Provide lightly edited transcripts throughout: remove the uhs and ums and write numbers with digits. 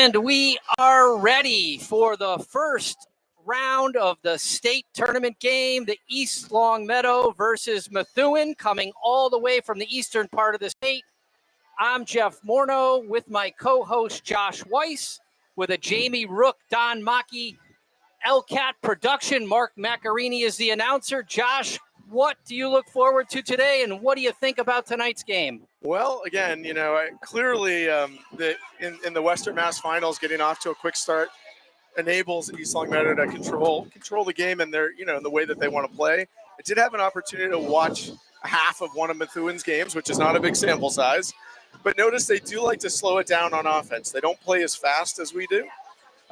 And we are ready for the first round of the state tournament game, the East Longmeadow versus Methuen, coming all the way from the eastern part of the state. I'm Jeff Morneau with my co-host Josh Weiss, with a Jamie Rook, Don Mackey, LCAT production. Mark Macarini is the announcer. Josh, what do you look forward to today, and what do you think about tonight's game? Well, again, clearly in the Western Mass Finals, getting off to a quick start enables East Longmeadow to control the game in their, in the way that they want to play. I did have an opportunity to watch half of one of Methuen's games, which is not a big sample size, but notice they do like to slow it down on offense. They don't play as fast as we do.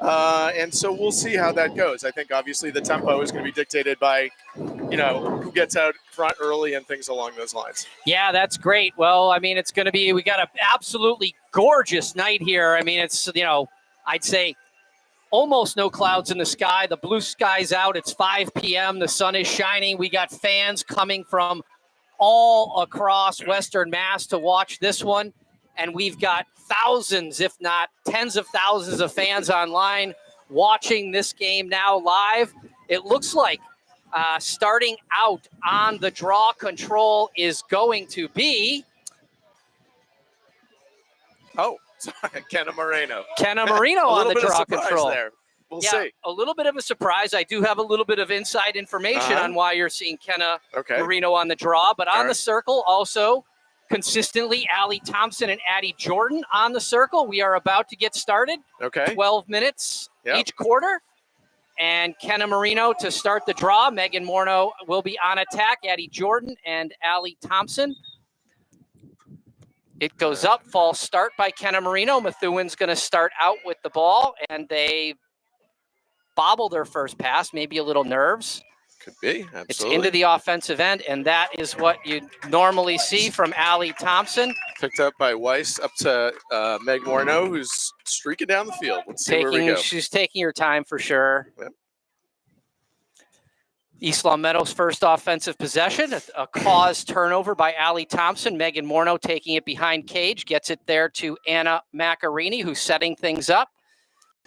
And so we'll see how that goes. I think obviously the tempo is going to be dictated by, who gets out front early and things along those lines. Yeah, that's great. Well, I mean, it's going to be, we got an absolutely gorgeous night here. I mean, it's, I'd say almost no clouds in the sky. The blue sky's out. It's 5 p.m. The sun is shining. We got fans coming from all across Western Mass to watch this one. And we've got thousands, if not tens of thousands of fans online watching this game now live. It looks like starting out on the draw control is going to be... Oh, sorry, Kenna Moreno. Kenna Moreno on the draw control. There. We'll see. A little bit of a surprise. I do have a little bit of inside information on why you're seeing Kenna Moreno on the draw. But on the circle also, consistently, Allie Thompson and Addie Jordan on the circle. We are about to get started. 12 minutes each quarter. And Kenna Moreno to start the draw. Megan Morneau will be on attack. Addie Jordan and Allie Thompson. It goes up. False start by Kenna Moreno. Methuen's going to start out with the ball, and they bobble their first pass, maybe a little nerves. Could be, absolutely. It's into the offensive end, and that is what you normally see from Allie Thompson. Picked up by Weiss up to Meg Morneau, who's streaking down the field. Let's see where we go. She's taking her time for sure. Yep. East Longmeadow's first offensive possession, a caused turnover by Allie Thompson. Megan Morneau taking it behind cage, gets it there to Anna Macarini, who's setting things up.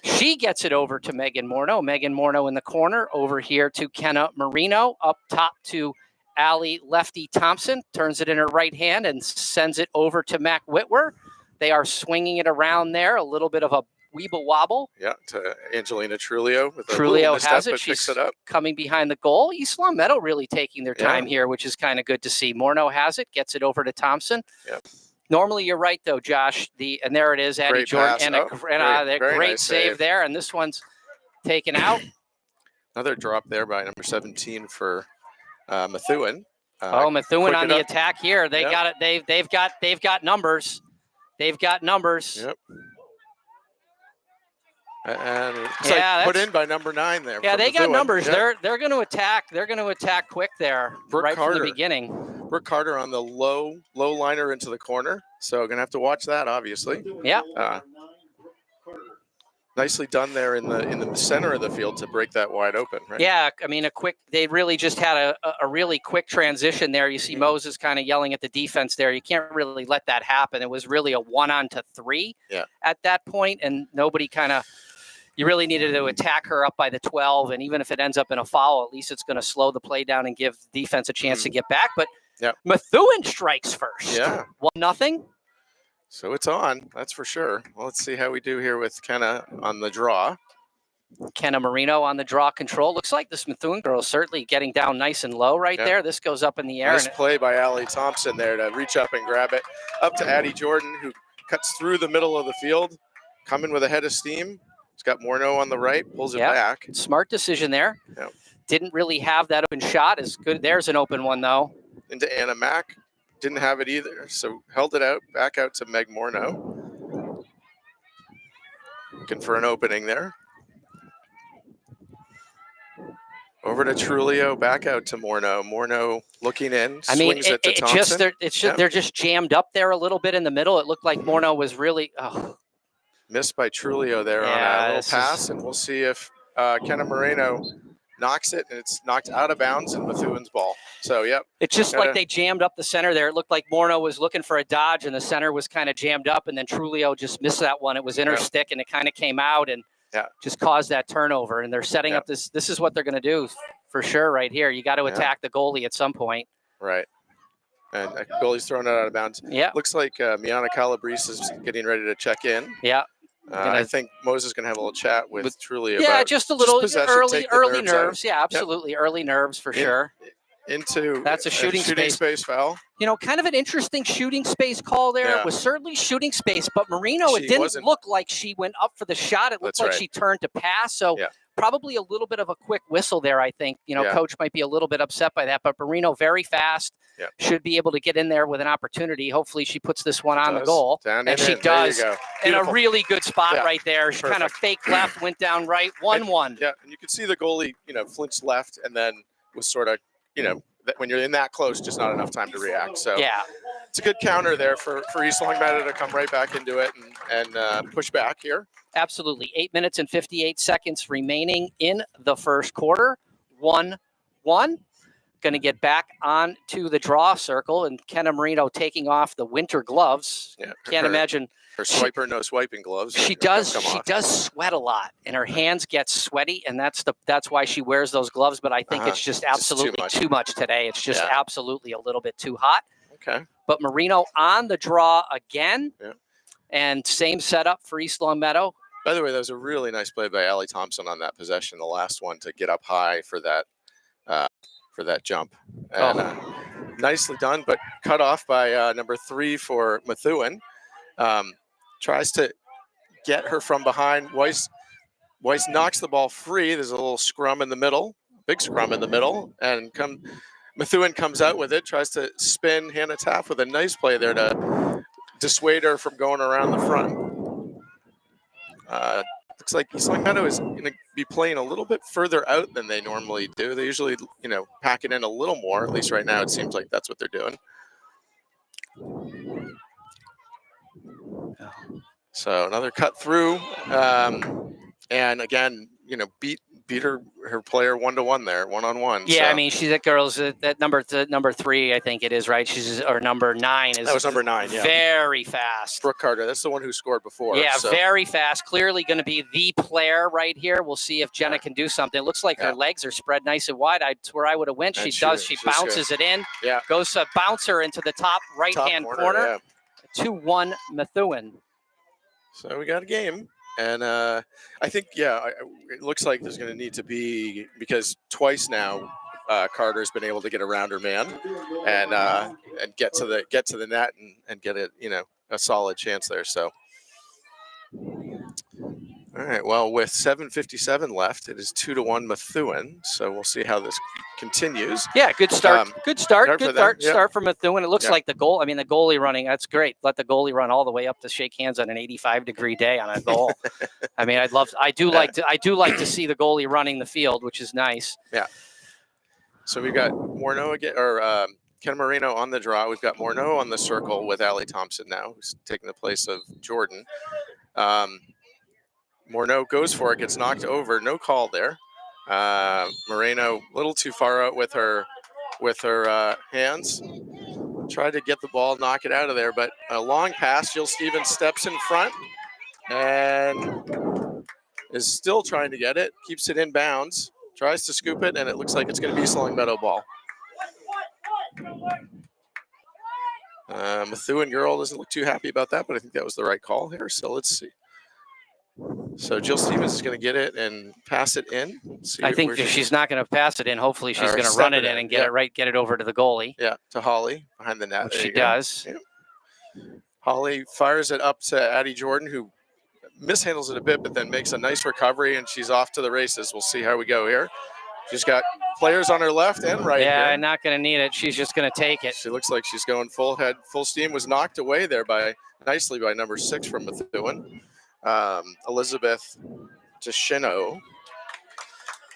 She gets it over to Megan Morneau. Megan Morneau in the corner, over here to Kenna Moreno, up top to Allie Lefty Thompson, turns it in her right hand and sends it over to Mac Whitwer. They are swinging it around there, a little bit of a weeble wobble. Yeah, to Angelina Trulio. Trulio has it. She's She's coming behind the goal. East Longmeadow really taking their time here, which is kind of good to see. Morneau has it, gets it over to Thompson. Yep. Normally, you're right, though, Josh. And there it is, Addie Great Jordan. pass. And a great nice save there. And this one's taken out. Another drop there by number 17 for Methuen. Methuen on the attack here. They got it. They've got numbers. They've got numbers. Yep. And it's put in by number 9 there. Yeah, they got numbers. Yep. They're going to attack. They're going to attack quick there, Brooke Carter. From the beginning. Brooke Carter on the low liner into the corner. So going to have to watch that, obviously. Yeah. Nicely done there in the center of the field to break that wide open, right? Yeah, I mean, they really just had a really quick transition there. You see Moses kind of yelling at the defense there. You can't really let that happen. It was really a 1-on-3 at that point, and nobody you really needed to attack her up by the 12, and even if it ends up in a foul, at least it's going to slow the play down and give defense a chance to get back. But Methuen strikes first. 1-0. So it's on, that's for sure. Well, let's see how we do here with Kenna on the draw. Kenna Moreno on the draw control. Looks like this Methuen girl is certainly getting down nice and low there. This goes up in the air. Nice play by Allie Thompson there to reach up and grab it. Up to Addie Jordan, who cuts through the middle of the field, coming with a head of steam. He's got Morneau on the right, pulls it back. Smart decision there. Yep. Didn't really have that open shot. Is good. There's an open one, though. Into Anna Mac. Didn't have it either, so held it out, back out to Meg Morneau. Looking for an opening there. Over to Trulio, back out to Morneau. Morneau looking in, swings it to Thompson. They're just jammed up there a little bit in the middle. It looked like Morneau was really... Missed by Trulio there on a little pass, and we'll see if Kenna Moreno knocks it, and it's knocked out of bounds, and Methuen's ball. So, yep. It's just like they jammed up the center there. It looked like Morneau was looking for a dodge, and the center was kind of jammed up, and then Trulio just missed that one. It was in her stick, and it kind of came out and just caused that turnover. And they're setting up this. This is what they're going to do for sure right here. You got to attack the goalie at some point. Right. And goalie's throwing it out of bounds. Yeah. Looks like MIAA Calabrese is getting ready to check in. Yeah. I think Moses is going to have a little chat with Trulio. Yeah, about just a little early nerves. Out. Yeah, absolutely. Early nerves for sure. That's a shooting space foul. Kind of an interesting shooting space call there. Yeah. It was certainly shooting space, but Marino, it didn't look like she went up for the shot. It looked like she turned to pass. So probably a little bit of a quick whistle there, I think. Coach might be a little bit upset by that, but Marino very fast. Should be able to get in there with an opportunity. Hopefully she puts this one on the goal. And she does. In a really good spot right there. She kind of fake left, went down right, 1-1. Yeah, and you could see the goalie, flinched left and then was sort of, when you're in that close, just not enough time to react. So it's a good counter there for East Long Meadow to come right back into it and push back here. Absolutely. 8 minutes and 58 seconds remaining in the first quarter. 1-1. Going to get back onto the draw circle, and Kenna Marino taking off the winter gloves. Yeah, Can't imagine. Her swiper, no swiping gloves. She does sweat a lot, and her hands get sweaty, and that's why she wears those gloves. But I think it's just absolutely too much today. It's just absolutely a little bit too hot. Okay. But Marino on the draw again, and same setup for East Long Meadow. By the way, that was a really nice play by Allie Thompson on that possession, the last one, to get up high for that jump. And nicely done, but cut off by number 3 for Methuen. Tries to get her from behind. Weiss knocks the ball free. There's a little scrum in the middle, big scrum in the middle, and Methuen comes out with it, tries to spin Hannah Taft with a nice play there to dissuade her from going around the front. Looks like East Long Meadow is going to be playing a little bit further out than they normally do. They usually, pack it in a little more. At least right now, it seems like that's what they're doing. So another cut through, and again, beat her player 1-to-1 there, 1-on-1. Yeah, so. I mean, she's that girl's that number 3, I think it is, right? Or number 9 is. That was number 9. Yeah, very fast. Brooke Carter, that's the one who scored before. Yeah, so. Very fast. Clearly going to be the player right here. We'll see if Jenna can do something. It looks like her legs are spread nice and wide. That's where I would have went. She does. She bounces it in. Yeah, goes a bouncer into the top right-hand corner. 2-1 Methuen. So we got a game. And I think, it looks like there's going to need to be, because twice now Carter's been able to get around her man and get to the net and get it, a solid chance there. So, all right. Well, with 7:57 left, it is 2-1 Methuen. So we'll see how this continues. Yeah, good start. Good start for Methuen. It looks like the goalie running. That's great. Let the goalie run all the way up to shake hands on an 85-degree day on a goal. I do like to see the goalie running the field, which is nice. Yeah. So we got Morneau again, or Ken Marino on the draw. We've got Morneau on the circle with Allie Thompson now, who's taking the place of Jordan. Morneau goes for it, gets knocked over. No call there. Moreno a little too far out with her hands. Tried to get the ball, knock it out of there, but a long pass. Jill Stevens steps in front and is still trying to get it. Keeps it in bounds. Tries to scoop it, and it looks like it's going to be East Long Meadow ball. Methuen girl doesn't look too happy about that, but I think that was the right call here. So let's see. So Jill Stevens is going to get it and pass it in. I think if she's not going to pass it in, hopefully she's going to run it in and get it over to the goalie. Yeah, to Holly behind the net. Which she does. Yeah. Holly fires it up to Addie Jordan, who mishandles it a bit, but then makes a nice recovery, and she's off to the races. We'll see how we go here. She's got players on her left and right. Yeah, here. Not going to need it. She's just going to take it. She looks like she's going full steam. Was knocked away there nicely by number 6 from Methuen. Elizabeth Tishino,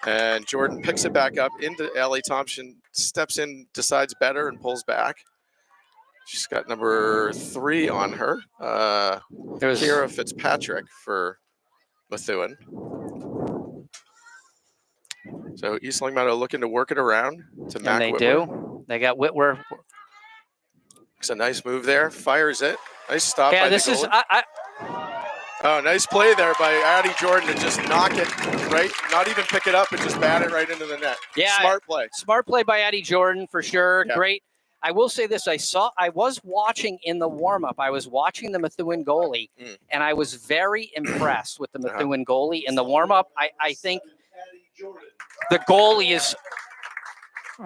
and Jordan picks it back up into Allie Thompson, steps in, decides better, and pulls back. She's got number 3 on her. Kira Fitzpatrick for Methuen. So East Longmeadow looking to work it around to Mac And they Whitwer. do. They got Whitwer. It's a nice move there. Fires it. Nice stop Yeah, by this the is. goalie. Oh, nice play there by Addie Jordan to just knock it right, not even pick it up, but just bat it right into the net. Yeah, smart play. Smart play by Addie Jordan for sure. Yeah. Great. I will say this: I was watching in the warm-up. I was watching the Methuen goalie, and I was very impressed with the Methuen goalie in the warm-up. I think the goalie is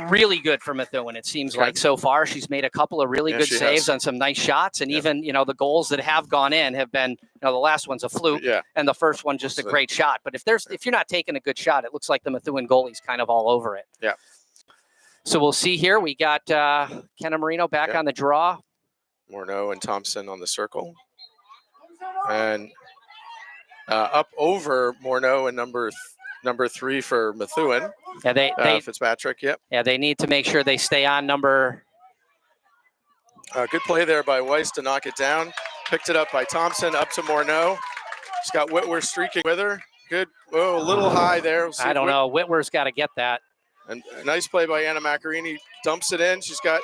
really good for Methuen. It seems like so far she's made a couple of really good saves on some nice shots, and even the goals that have gone in have been the last one's a fluke, and the first one just a great shot. But if you're not taking a good shot, it looks like the Methuen goalie's kind of all over it. Yeah. So we'll see here. We got Kenna Marino back on the draw. Morneau and Thompson on the circle. And up over Morneau and number 3 for Methuen. Yeah, they Fitzpatrick, Yeah, they need to make sure they stay on number. Good play there by Weiss to knock it down. Picked it up by Thompson, up to Morneau. She's got Whitwer streaking with her. Good. Oh, a little high there. I don't know. Whitwer's got to get that. And a nice play by Anna Macarini. Dumps it in. She's got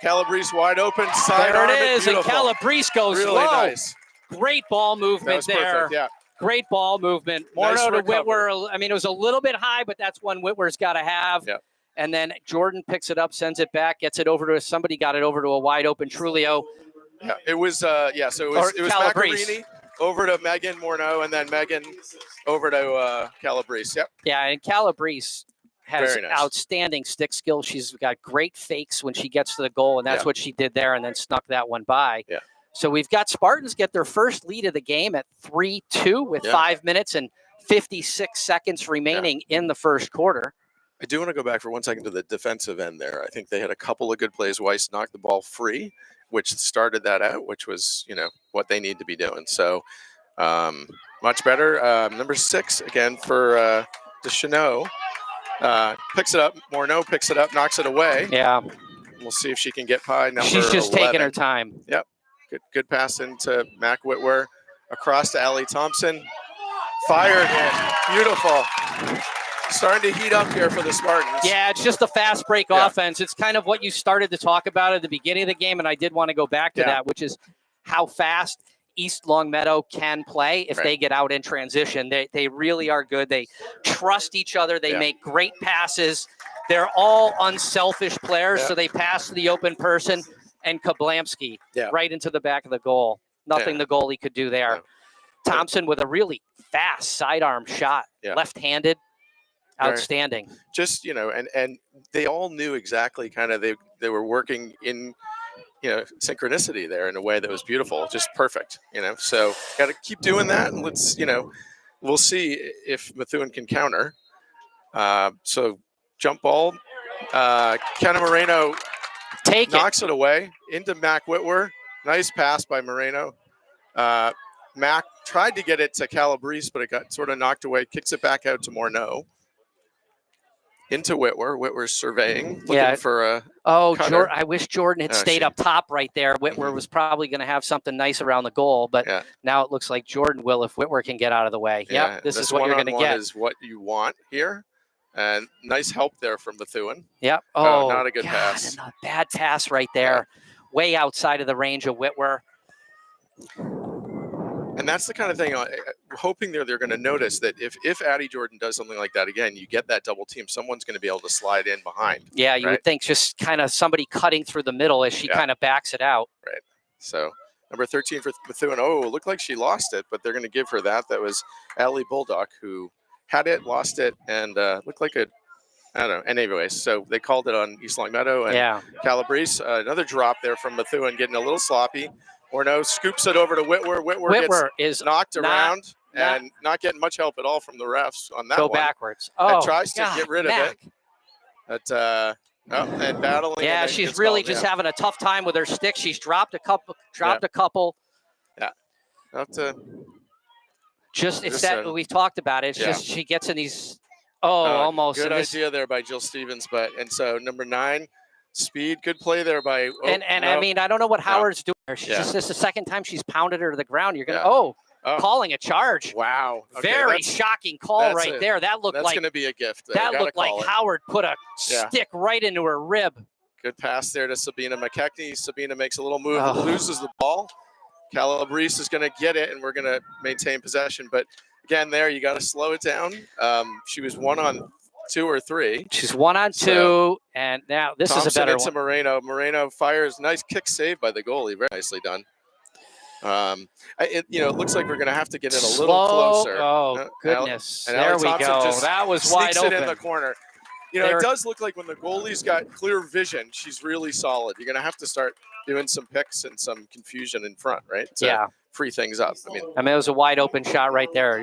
Calabrese wide open. There it is. And Calabrese goes really low. Nice. Great ball movement there. Perfect, yeah. Great ball movement. Morneau to Whitwer. I mean, it was a little bit high, but that's one Whitwer's got to have. Yeah. And then Jordan picks it up, sends it back, gets it over to somebody. Got it over to a wide open Trulio. Yeah, it was. So it was Macarini over to Megan Morneau, and then Megan over to Calabrese. Yep. Yeah, and Calabrese has nice. outstanding stick skills. She's got great fakes when she gets to the goal, and that's what she did there, and then snuck that one by. Yeah. So we've got Spartans get their first lead of the game at 3-2 with 5 minutes and 56 seconds remaining in the first quarter. I do want to go back for 1 second to the defensive end there. I think they had a couple of good plays. Weiss knocked the ball free, which started that out, which was, what they need to be doing. So much better. Number 6, again, for Deschanel. Picks it up. Morneau picks it up, knocks it away. Yeah. We'll see if she can get by number She's just 11. taking her time. Yep. Good pass into Mac Whitwer. Across to Allie Thompson. Fired in. Beautiful. Starting to heat up here for the Spartans. Yeah, it's just a fast break offense. It's kind of what you started to talk about at the beginning of the game, and I did want to go back to that, which is how fast East Longmeadow can play if they get out in transition. They really are good. They trust each other. They make great passes. They're all unselfish players, so they pass to the open person, and Kablamski right into the back of the goal. Nothing the goalie could do there. Yeah. Thompson with a really fast sidearm shot, left-handed. Outstanding. Just, and they all knew exactly kind of they were working in, synchronicity there in a way that was beautiful, just perfect, So got to keep doing that. And let's, we'll see if Methuen can counter. So jump ball. Kenna Moreno knocks it away into Mac Whitwer. Nice pass by Moreno. Mac tried to get it to Calabrese, but it got sort of knocked away. Kicks it back out to Morneau. Into Whitwer. Whitwer's surveying, looking for a I wish Jordan had stayed up top right there. Whitwer was probably going to have something nice around the goal, but now it looks like Jordan will if Whitwer can get out of the way. Yeah, this is what you're going to get. Is what you want here. And nice help there from Methuen. Yep. Oh, not a good pass. A bad pass right there. Way outside of the range of Whitwer. And that's the kind of thing I'm hoping they're going to notice that if Addie Jordan does something like that again, you get that double team, someone's going to be able to slide in behind. Yeah, you would think just kind of somebody cutting through the middle as she kind of backs it out. Right. So number 13 for Methuen. Oh, it looked like she lost it, but they're going to give her that. That was Allie Bulldog who had it, lost it, and looked like I don't know. Anyways, so they called it on East Longmeadow and Calabrese. Another drop there from Methuen, getting a little sloppy. Morneau scoops it over to Whitwer. Whitwer gets knocked around and not getting much help at all from the refs on that one. Go backwards. And tries to get rid of it. But, and battling. Yeah, she's really just having a tough time with her stick. She's dropped a couple. Yeah. It's that we've talked about it. It's just she gets in these. Almost. Good idea there by Jill Stevens. And so number 9. Speed, good play there by. I mean, I don't know what Howard's doing. She's just the second time she's pounded her to the ground. You're gonna calling a charge. Wow. Okay, Very shocking call right there. That looked that's like going to be a gift. There. that looked like Howard put a stick right into her rib. Good pass there to Sabina McKechnie. Sabina makes a little move, loses the ball. Calabrese is going to get it, and we're going to maintain possession. But again, there you got to slow it down. She was 1 on 2 or 3. She's 1 on 2, and now this is a better one. Moreno. Moreno fires. Nice kick save by the goalie. Very nicely done. It looks like we're going to have to get in a little closer. Oh, goodness. And there we Thompson go. That was wide open. It in the corner. It does look like when the goalie's got clear vision, she's really solid. You're going to have to start doing some picks and some confusion in front, right? To free things up. I mean, it was a wide open shot right there.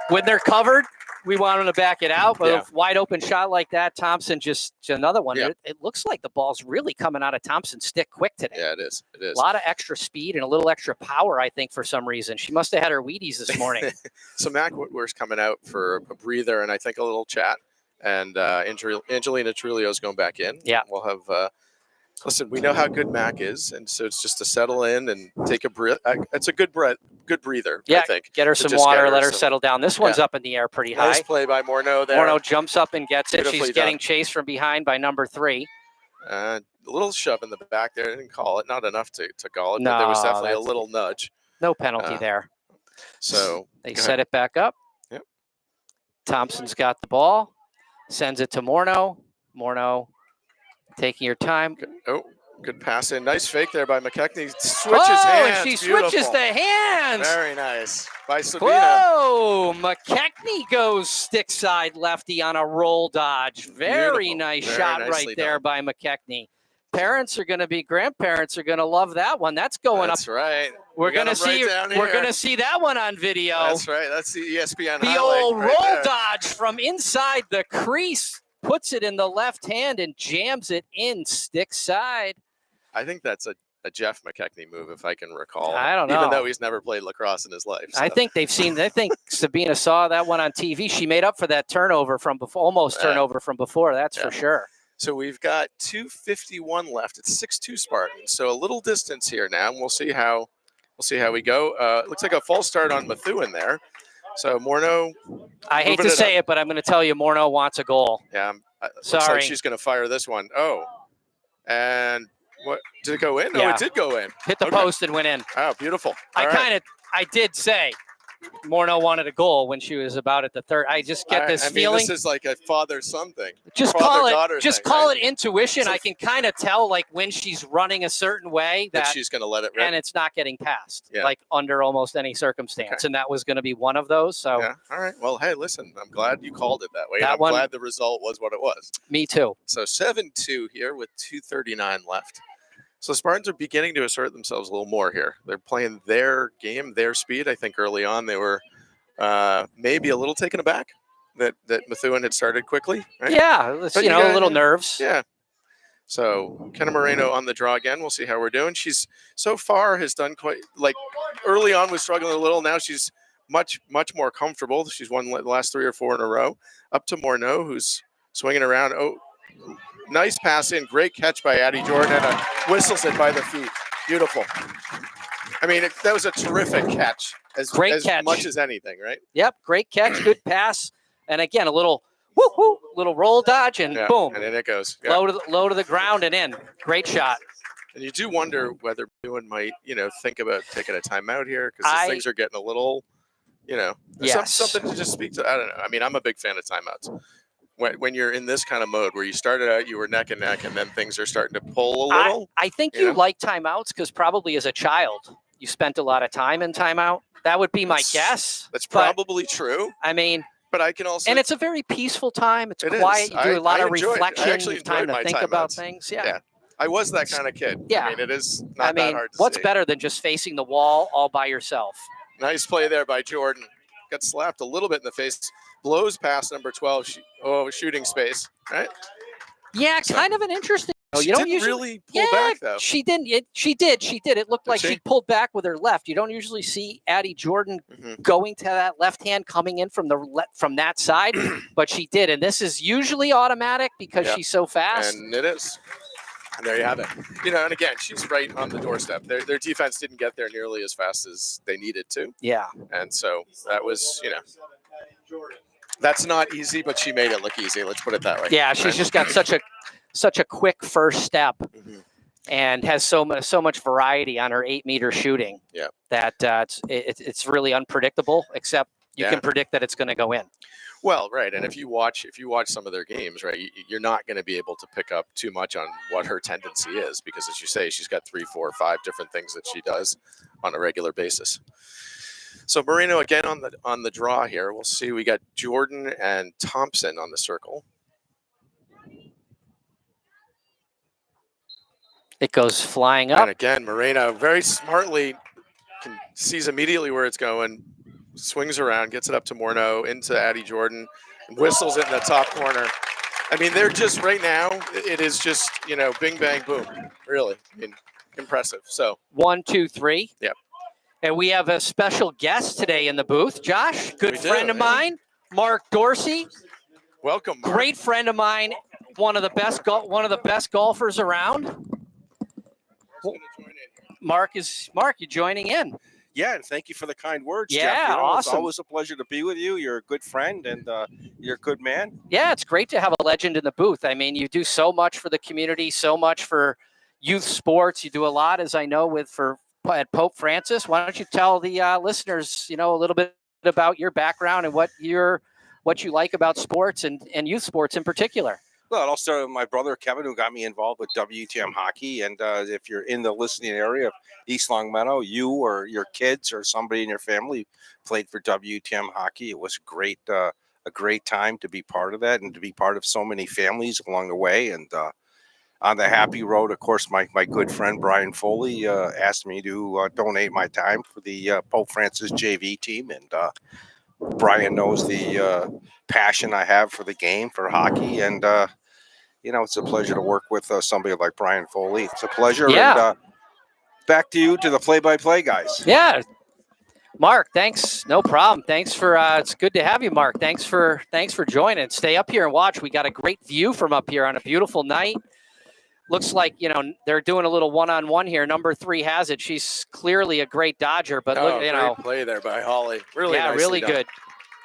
When they're covered, we want them to back it out, but a wide open shot like that, Thompson just another one. Yeah. It looks like the ball's really coming out of Thompson's stick quick today. Yeah, it is. It is. A lot of extra speed and a little extra power, I think, for some reason. She must have had her Wheaties this morning. So Mac Whitware's coming out for a breather and I think a little chat. And Angelina Trulio's going back in. Yeah. We'll have listen, we know how good Mac is, and so it's just to settle in and take a breath. It's a good breather, I think. Get her some water, let her settle down. This one's up in the air pretty high. Nice play by Morneau there. Morneau jumps up and gets it. She's getting chased from behind by number 3. A little shove in the back there. I didn't call it. Not enough to call it, but there was definitely a little nudge. No penalty there. So they set it back up. Yep. Thompson's got the ball. Sends it to Morneau. Morneau taking your time. Good pass in. Nice fake there by McKechnie. Switches hands. And she switches the hands. Very nice by Sabina. Whoa! McKechnie goes stick side lefty on a roll dodge. Very nice shot right there by McKechnie. Grandparents are going to love that one. That's going up. That's right. We're going to see. We're going to see that one on video. That's right. That's the ESPN. The old roll dodge from inside the crease, puts it in the left hand and jams it in stick side. I think that's a Jeff McKechnie move, if I can recall. I don't know. Even though he's never played lacrosse in his life. So. I think Sabina saw that one on TV. She made up for that turnover from before, almost turnover from before. That's for sure. So we've got 2:51 left. It's 6-2 Spartans. So a little distance here now, and we'll see how we go. It looks like a false start on Methuen there. So Morneau. I hate to say it, but I'm going to tell you, Morneau wants a goal. Yeah. Sorry. Looks like she's going to fire this one. Oh, and what did it go in? No, it did go in. Hit the post and went in. Oh, beautiful. I did say Morneau wanted a goal when she was about at the third. I just get this feeling. This is like a father-son thing. Just call it intuition. I can kind of tell, like, when she's running a certain way that she's going to let it rip. And it's not getting past, like, under almost any circumstance. And that was going to be one of those. So all right. Well, hey, listen, I'm glad you called it that way. I'm glad the result was what it was. Me too. So 7-2 here with 2:39 left. So the Spartans are beginning to assert themselves a little more here. They're playing their game, their speed. I think early on they were maybe a little taken aback that Methuen had started quickly. Right? Yeah, a little nerves. Yeah. So Kenna Moreno on the draw again. We'll see how we're doing. She's so far has done quite, like, early on was struggling a little. Now she's much more comfortable. She's won the last 3 or 4 in a row. Up to Morneau, who's swinging around. Oh. Nice pass in. Great catch by Addie Jordan. And whistles it by the feet. Beautiful. I mean, that was a terrific catch. As much as anything, right? Yep. Great catch. Good pass. And again, a little little roll dodge and boom. And then it goes. Yeah. Low to the ground and in. Great shot. And you do wonder whether Methuen might, think about taking a timeout here because things are getting a little, something to just speak to. I don't know. I mean, I'm a big fan of timeouts. When you're in this kind of mode where you started out, you were neck and neck, and then things are starting to pull a little. I think you like timeouts because probably as a child, you spent a lot of time in timeout. That would be my guess. That's probably true. I mean, but I can also. And it's a very peaceful time. It's quiet. You do a lot of reflection, time to think about things. Yeah. I was that kind of kid. Yeah. I mean, it is not that hard to what's see. better than just facing the wall all by yourself? Nice play there by Jordan. Got slapped a little bit in the face. Blows past number 12. Shooting space, right? Yeah, kind of an interesting. You don't usually really pull back though. She didn't. She did. It looked like she pulled back with her left. You don't usually see Addie Jordan going to that left hand coming in from that side, but she did. And this is usually automatic because she's so fast. And it is. And there you have it. You know, and again, she's right on the doorstep. Their defense didn't get there nearly as fast as they needed to. Yeah. And so that was, you know, that's not easy, but she made it look easy. Let's put it that way. Yeah, she's just got such a quick first step, and has so much variety on her 8-meter shooting. Yeah. That it's really unpredictable. Except you can predict that it's going to go in. Well, right, and if you watch some of their games, right, you're not going to be able to pick up too much on what her tendency is, because, as you say, she's got 3, 4, 5 different things that she does on a regular basis. So Moreno again on the draw here. We'll see. We got Jordan and Thompson on the circle. It goes flying up. And again, Moreno very smartly sees immediately where it's going, swings around, gets it up to Morneau, into Addie Jordan, and whistles it in the top corner. I mean, they're just, right now, it is just, you know, bing, bang, boom. Really, I mean, impressive. So 1, 2, 3. Yep. And we have a special guest today in the booth. Josh, good friend of mine, Mark Dorsey. Welcome, Mark. Great friend of mine, one of the best golfers around. Mark, you joining in? Yeah, and thank you for the kind words, Yeah, Jeff. You know, awesome. It's always a pleasure to be with you. You're a good friend, and you're a good man. Yeah, it's great to have a legend in the booth. I mean, you do so much for the community, so much for youth sports. You do a lot, as I know, at Pope Francis. Why don't you tell the listeners, you know, a little bit about your background and what you like about sports and youth sports in particular? Well, I'll start with my brother, Kevin, who got me involved with WTM hockey. And if you're in the listening area of East Longmeadow, you or your kids or somebody in your family played for WTM hockey. It was a great time to be part of that and to be part of so many families along the way. And on the happy road, of course, my good friend Brian Foley asked me to donate my time for the Pope Francis JV team. And Brian knows the passion I have for the game, for hockey. And you know, it's a pleasure to work with somebody like Brian Foley. It's a pleasure. Yeah. And back to you, to the play-by-play guys. Yeah. Mark, thanks. No problem. Thanks for it's good to have you, Mark. Thanks for joining. Stay up here and watch. We got a great view from up here on a beautiful night. Looks like, you know, they're doing a little one-on-one here. Number 3 has it. She's clearly a great dodger, but look, you know, play there by Holly. Really, yeah, really done. Good.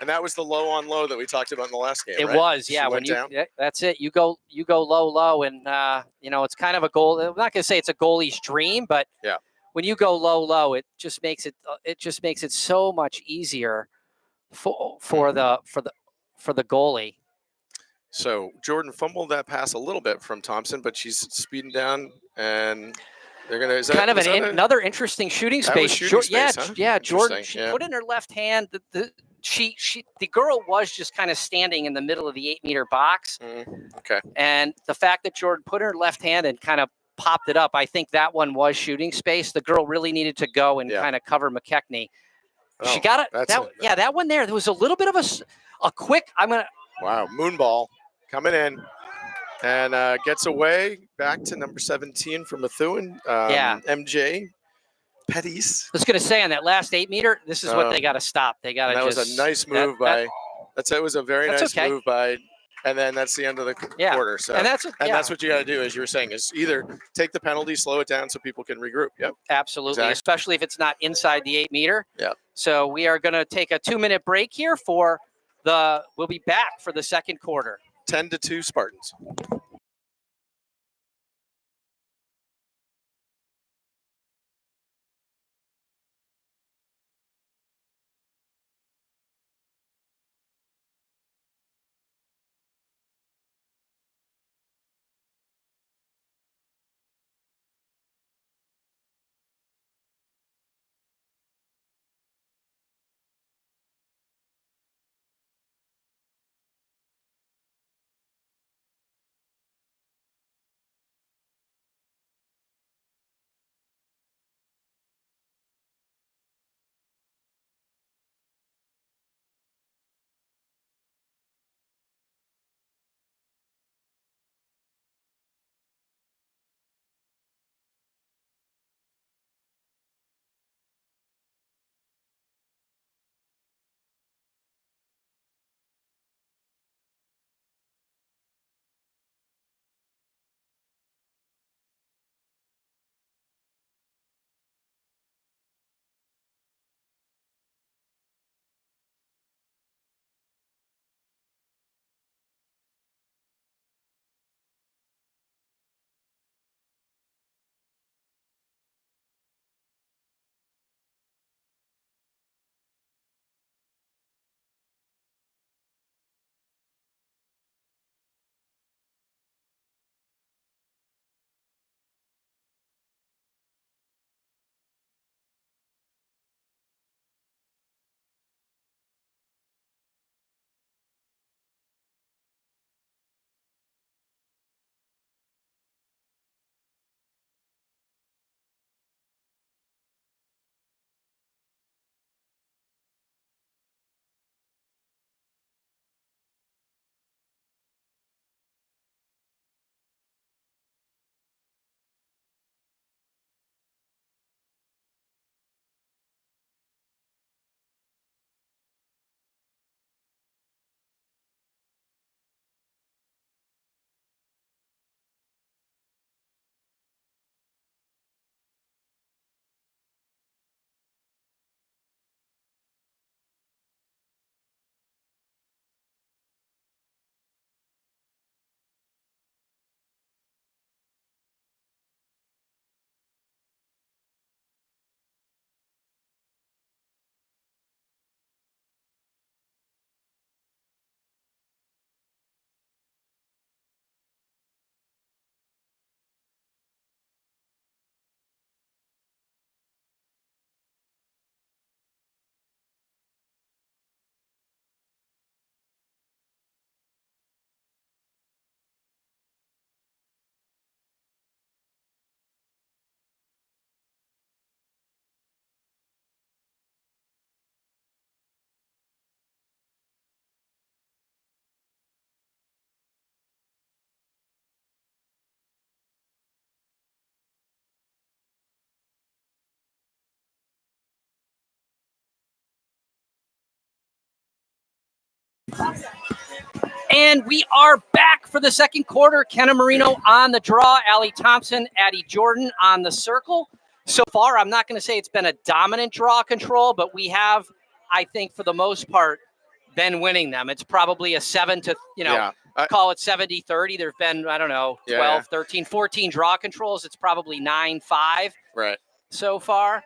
And that was the low on low that we talked about in the last game. It right? was, yeah. That's it. You go low, and you know, it's kind of a goal. I'm not gonna say it's a goalie's dream, but yeah, when you go low, it just makes it so much easier for the goalie. So Jordan fumbled that pass a little bit from Thompson, but she's speeding down, and they're gonna. Another interesting shooting space. Space, huh? Yeah. Jordan. She put in her left hand. The girl was just kind of standing in the middle of the 8-meter box. Okay. And the fact that Jordan put her left hand and kind of popped it up, I think that one was shooting space. The girl really needed to go and kind of cover McKechnie. She got it. That one there was a little bit of a quick. Wow, moonball coming in, and gets away back to number 17 from Methuen. MJ. Pettis. I was going to say, on that last 8-meter, this is what they got to stop. They got to. That was a nice move by. It was a very nice move by, and then that's the end of the quarter. So that's what you got to do, as you were saying, is either take the penalty, slow it down so people can regroup. Yep. Absolutely, exactly. Especially if it's not inside the 8-meter. Yeah. So we are going to take a 2-minute break here we'll be back for the second quarter. 10-2 Spartans. And we are back for the second quarter. Kenna Marino on the draw, Allie Thompson, Addie Jordan on the circle. So far, I'm not going to say it's been a dominant draw control, but we have, I think, for the most part, been winning them. It's probably a 7 to, call it 70-30. There've been, I don't know, 12, 13, 14 draw controls. It's probably 9-5 right so far.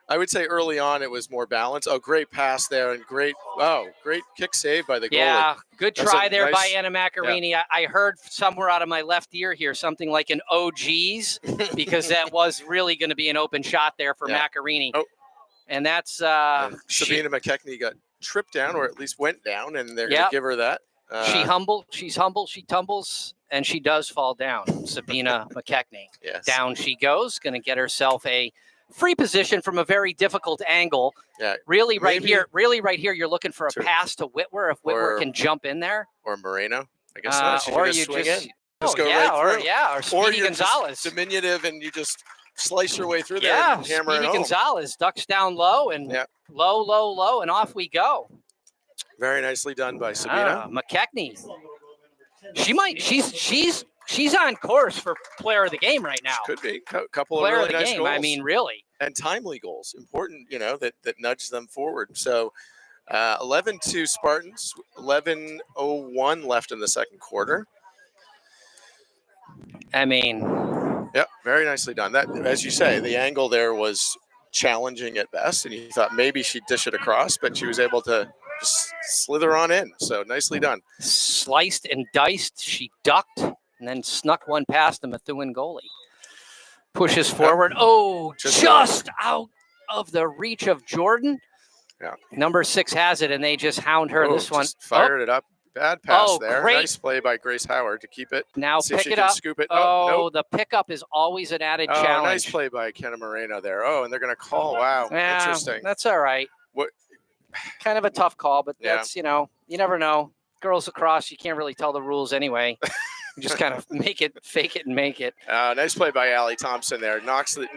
I would say early on it was more balanced. Oh, great pass there and great kick save by the goalie. Yeah, good try there by Anna Macarini. Yeah. I heard somewhere out of my left ear here something like an OG's because that was really going to be an open shot there for Macarini. Oh. And that's Sabina McKechnie got tripped down, or at least went down, and they're going to give her that. She's humble, she tumbles, and she does fall down. Sabina McKechnie. Yes. Down she goes, going to get herself a free position from a very difficult angle. Yeah. Really right here, you're looking for a pass to Whitwer if Whitwer can jump in there. Or Moreno. I guess not. She or can you swing just in. Just go right through. Or Speedy Gonzalez. Diminutive, and you just slice your way through there Yeah, and hammer Speedy it home. Gonzalez ducks down low and low, and off we go. Very nicely done by Sabina. McKechnie. She's on course for player of the game right now. Could be a couple player of really of the nice game. goals. I mean, really. And timely goals, important, that nudge them forward. So 11-2 Spartans, 11:01 left in the second quarter. I mean, yep, very nicely done. That, as you say, the angle there was challenging at best, and you thought maybe she'd dish it across, but she was able to just slither on in. So nicely done. Sliced and diced, she ducked and then snuck one past the Methuen goalie. Pushes forward. Just out of the reach of Jordan. Yeah. Number 6 has it, and they just hound her. This one fired it up. Bad pass there. Great. Nice play by Grace Howard to keep it. Now see pick if she it can up. Scoop it. Nope. The pickup is always an added challenge. Nice play by Kenna Moreno there. And they're going to call. Wow, interesting. That's all right. What? Kind of a tough call, but that's, you never know. Girls lacrosse, you can't really tell the rules anyway. You just kind of fake it, and make it. Nice play by Allie Thompson there. Knocks the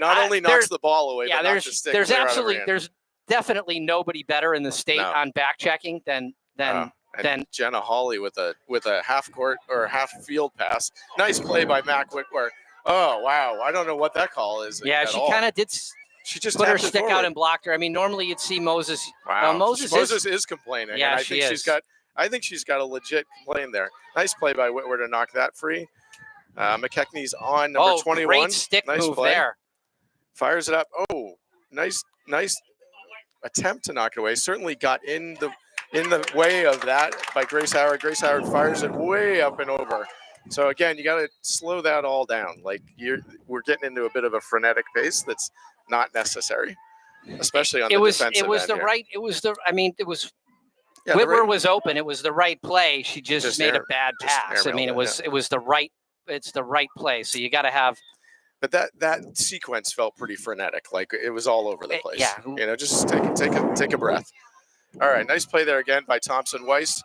ball away, but knocks the stick. There's definitely nobody better in the state on back checking than Jenna Hawley with a half court or half field pass. Nice play by Mac Whitwer. Oh wow, I don't know what that call is. Yeah, she kind of did. She just put her stick out and blocked her. I mean, normally you'd see Moses. Wow, Moses is complaining. Yeah, and I think she's got a legit complaint there. Nice play by Whitwer to knock that free. McKechnie's on number 21. Great stick move there. Fires it up. Oh, nice attempt to knock it away. Certainly got in the way of that by Grace Howard. Grace Howard fires it way up and over. So again, you got to slow that all down. Like we're getting into a bit of a frenetic pace that's not necessary, especially on the defensive end. Whitwer was open. It was the right play. She just made a bad pass. I mean, it's the right play. So you got to have. But that sequence felt pretty frenetic. Like it was all over the place. Yeah. Just take a breath. All right, nice play there again by Thompson Weiss.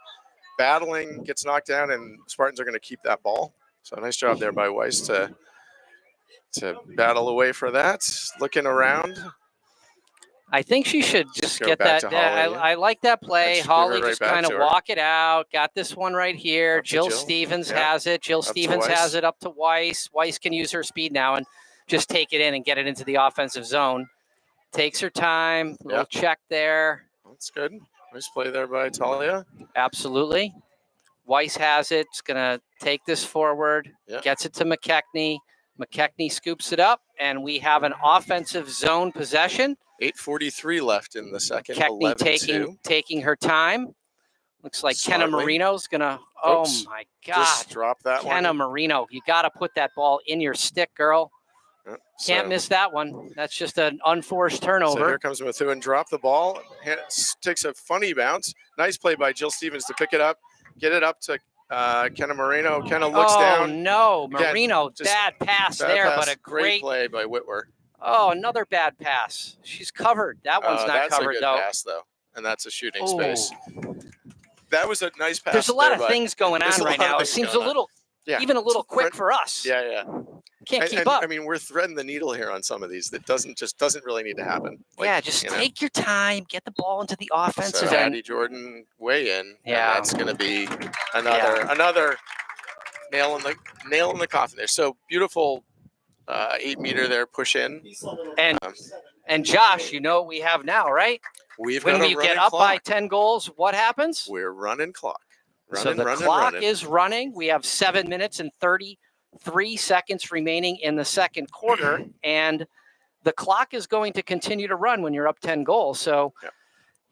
Battling, gets knocked down, and Spartans are going to keep that ball. So nice job there by Weiss to battle away for that. Looking around. I think she should just get that. I like that play. Holly just kind of walk it out. Got this one right here. Jill Stevens has it. Jill Stevens has it up to Weiss. Weiss can use her speed now and just take it in and get it into the offensive zone. Takes her time. Little check there. That's good. Nice play there by Talia. Absolutely. Weiss has it. It's going to take this forward. Gets it to McKechnie. McKechnie scoops it up, and we have an offensive zone possession. 8:43 left in the second. McKechnie taking her time. Looks like Kenna Marino's going to – oh, my God. Just drop that one. Kenna Marino, you got to put that ball in your stick, girl. Can't miss that one. That's just an unforced turnover. So here comes Methuen. Drop the ball. Takes a funny bounce. Nice play by Jill Stevens to pick it up. Get it up to Kenna Marino. Kenna looks down. Oh, no. Marino, bad pass there, but a great play by Whitwer. Oh, another bad pass. She's covered. That one's not covered, though. That's a good pass, though. And that's a shooting space. That was a nice pass. There's a lot of things going on right now. It seems even a little quick for us. Yeah. Can't keep up. I mean, we're threading the needle here on some of these that doesn't really need to happen. Like, yeah, just take your time, get the ball into the offensive so end. Addie Jordan weigh in. Yeah. And that's going to be another nail in the coffin there. So beautiful 8 meter there, push in. And Josh, you know what we have now, right? We've When got we a get running up clock. by 10 goals, what happens? We're running clock. So the clock is running. We have 7 minutes and 33 seconds remaining in the second quarter, and the clock is going to continue to run when you're up 10 goals. So,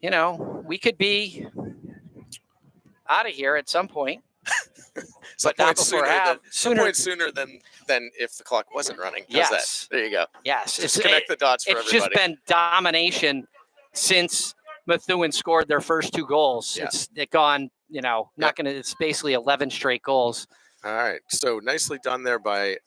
you know, we could be out of here at some point. Some but point sooner than if the clock wasn't running. Yes. That? There you go. Yes. Just connect the dots for everybody. It's just been domination since Methuen scored their first 2 goals. Yeah. It's gone, you know, it's basically 11 straight goals. All right. So nicely done there by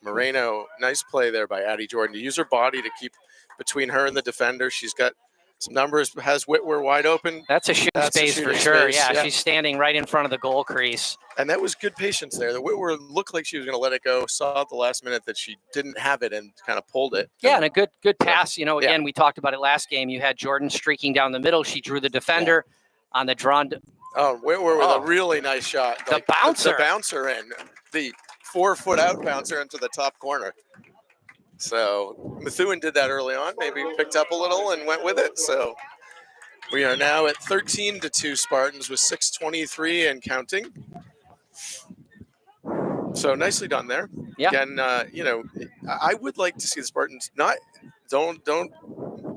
Moreno. Nice play there by Addie Jordan to use her body to keep between her and the defender. She's got some numbers, has Whitwer wide open. That's a shooting space for sure. Yeah, she's standing right in front of the goal crease. And that was good patience there. The Whitwer looked like she was going to let it go. Saw at the last minute that she didn't have it and kind of pulled it. Yeah, and a good pass. You know, again, we talked about it last game. You had Jordan streaking down the middle. She drew the defender on the drawn. Oh, Whitwer with a really nice shot. The bouncer. The bouncer in. The 4-foot out bouncer into the top corner. So Methuen did that early on, maybe picked up a little and went with it. So we are now at 13-2 Spartans with 6:23 and counting. So nicely done there. Yeah. Again, you know, I would like to see the Spartans don't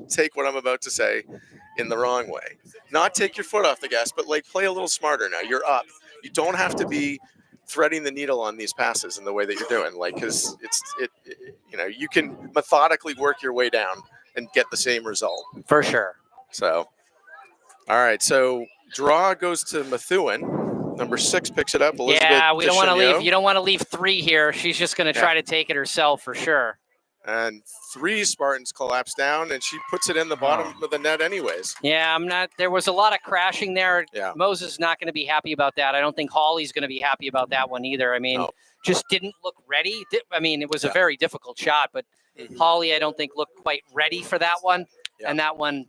take what I'm about to say in the wrong way. Not take your foot off the gas, but like play a little smarter now. You're up. You don't have to be threading the needle on these passes in the way that you're doing, like, because you know, you can methodically work your way down and get the same result for sure. So all right, so draw goes to Methuen. Number 6 picks it up. Elizabeth we don't want to Deschamps. leave. You don't want to leave 3 here. She's just going to try to take it herself for sure. And 3 Spartans collapse down, and she puts it in the bottom of the net anyways. Yeah, there was a lot of crashing there. Yeah. Moses is not going to be happy about that. I don't think Holly's going to be happy about that one either. I mean, just didn't look ready. I mean, it was a very difficult shot, but Holly, I don't think, looked quite ready for that one. Yeah. And that one,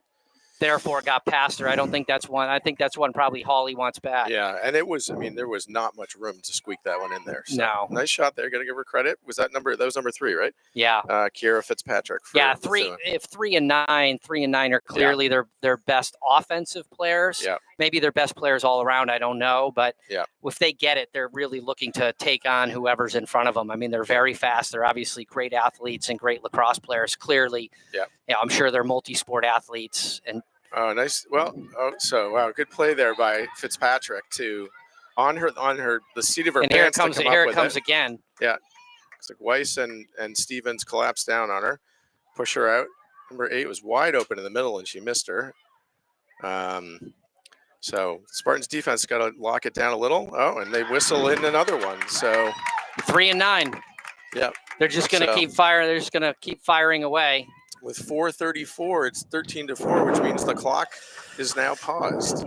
therefore, got past her. I don't think that's one. I think that's one probably Holly wants back. Yeah, and it was, I mean, there was not much room to squeak that one in there. So no. Nice shot there. Got to give her credit. That was number 3, right? Yeah. Kiera Fitzpatrick. Yeah, 3 and 9 are clearly their best offensive players. Yeah. Maybe their best players all around, I don't know. But if they get it, they're really looking to take on whoever's in front of them. I mean, they're very fast. They're obviously great athletes and great lacrosse players, clearly. Yeah. Yeah, I'm sure they're multi-sport athletes. And oh, nice. Well, wow, good play there by Fitzpatrick to on her the seat of her pants. Here it comes again. Yeah, it's like Weiss and Stevens collapse down on her, push her out. Number 8 was wide open in the middle, and she missed her. So Spartans defense got to lock it down a little. Oh, and they whistle in another one. So 3 and 9. Yeah, they're just going to keep firing. They're just going to keep firing away. With 4:34, it's 13-4, which means the clock is now paused.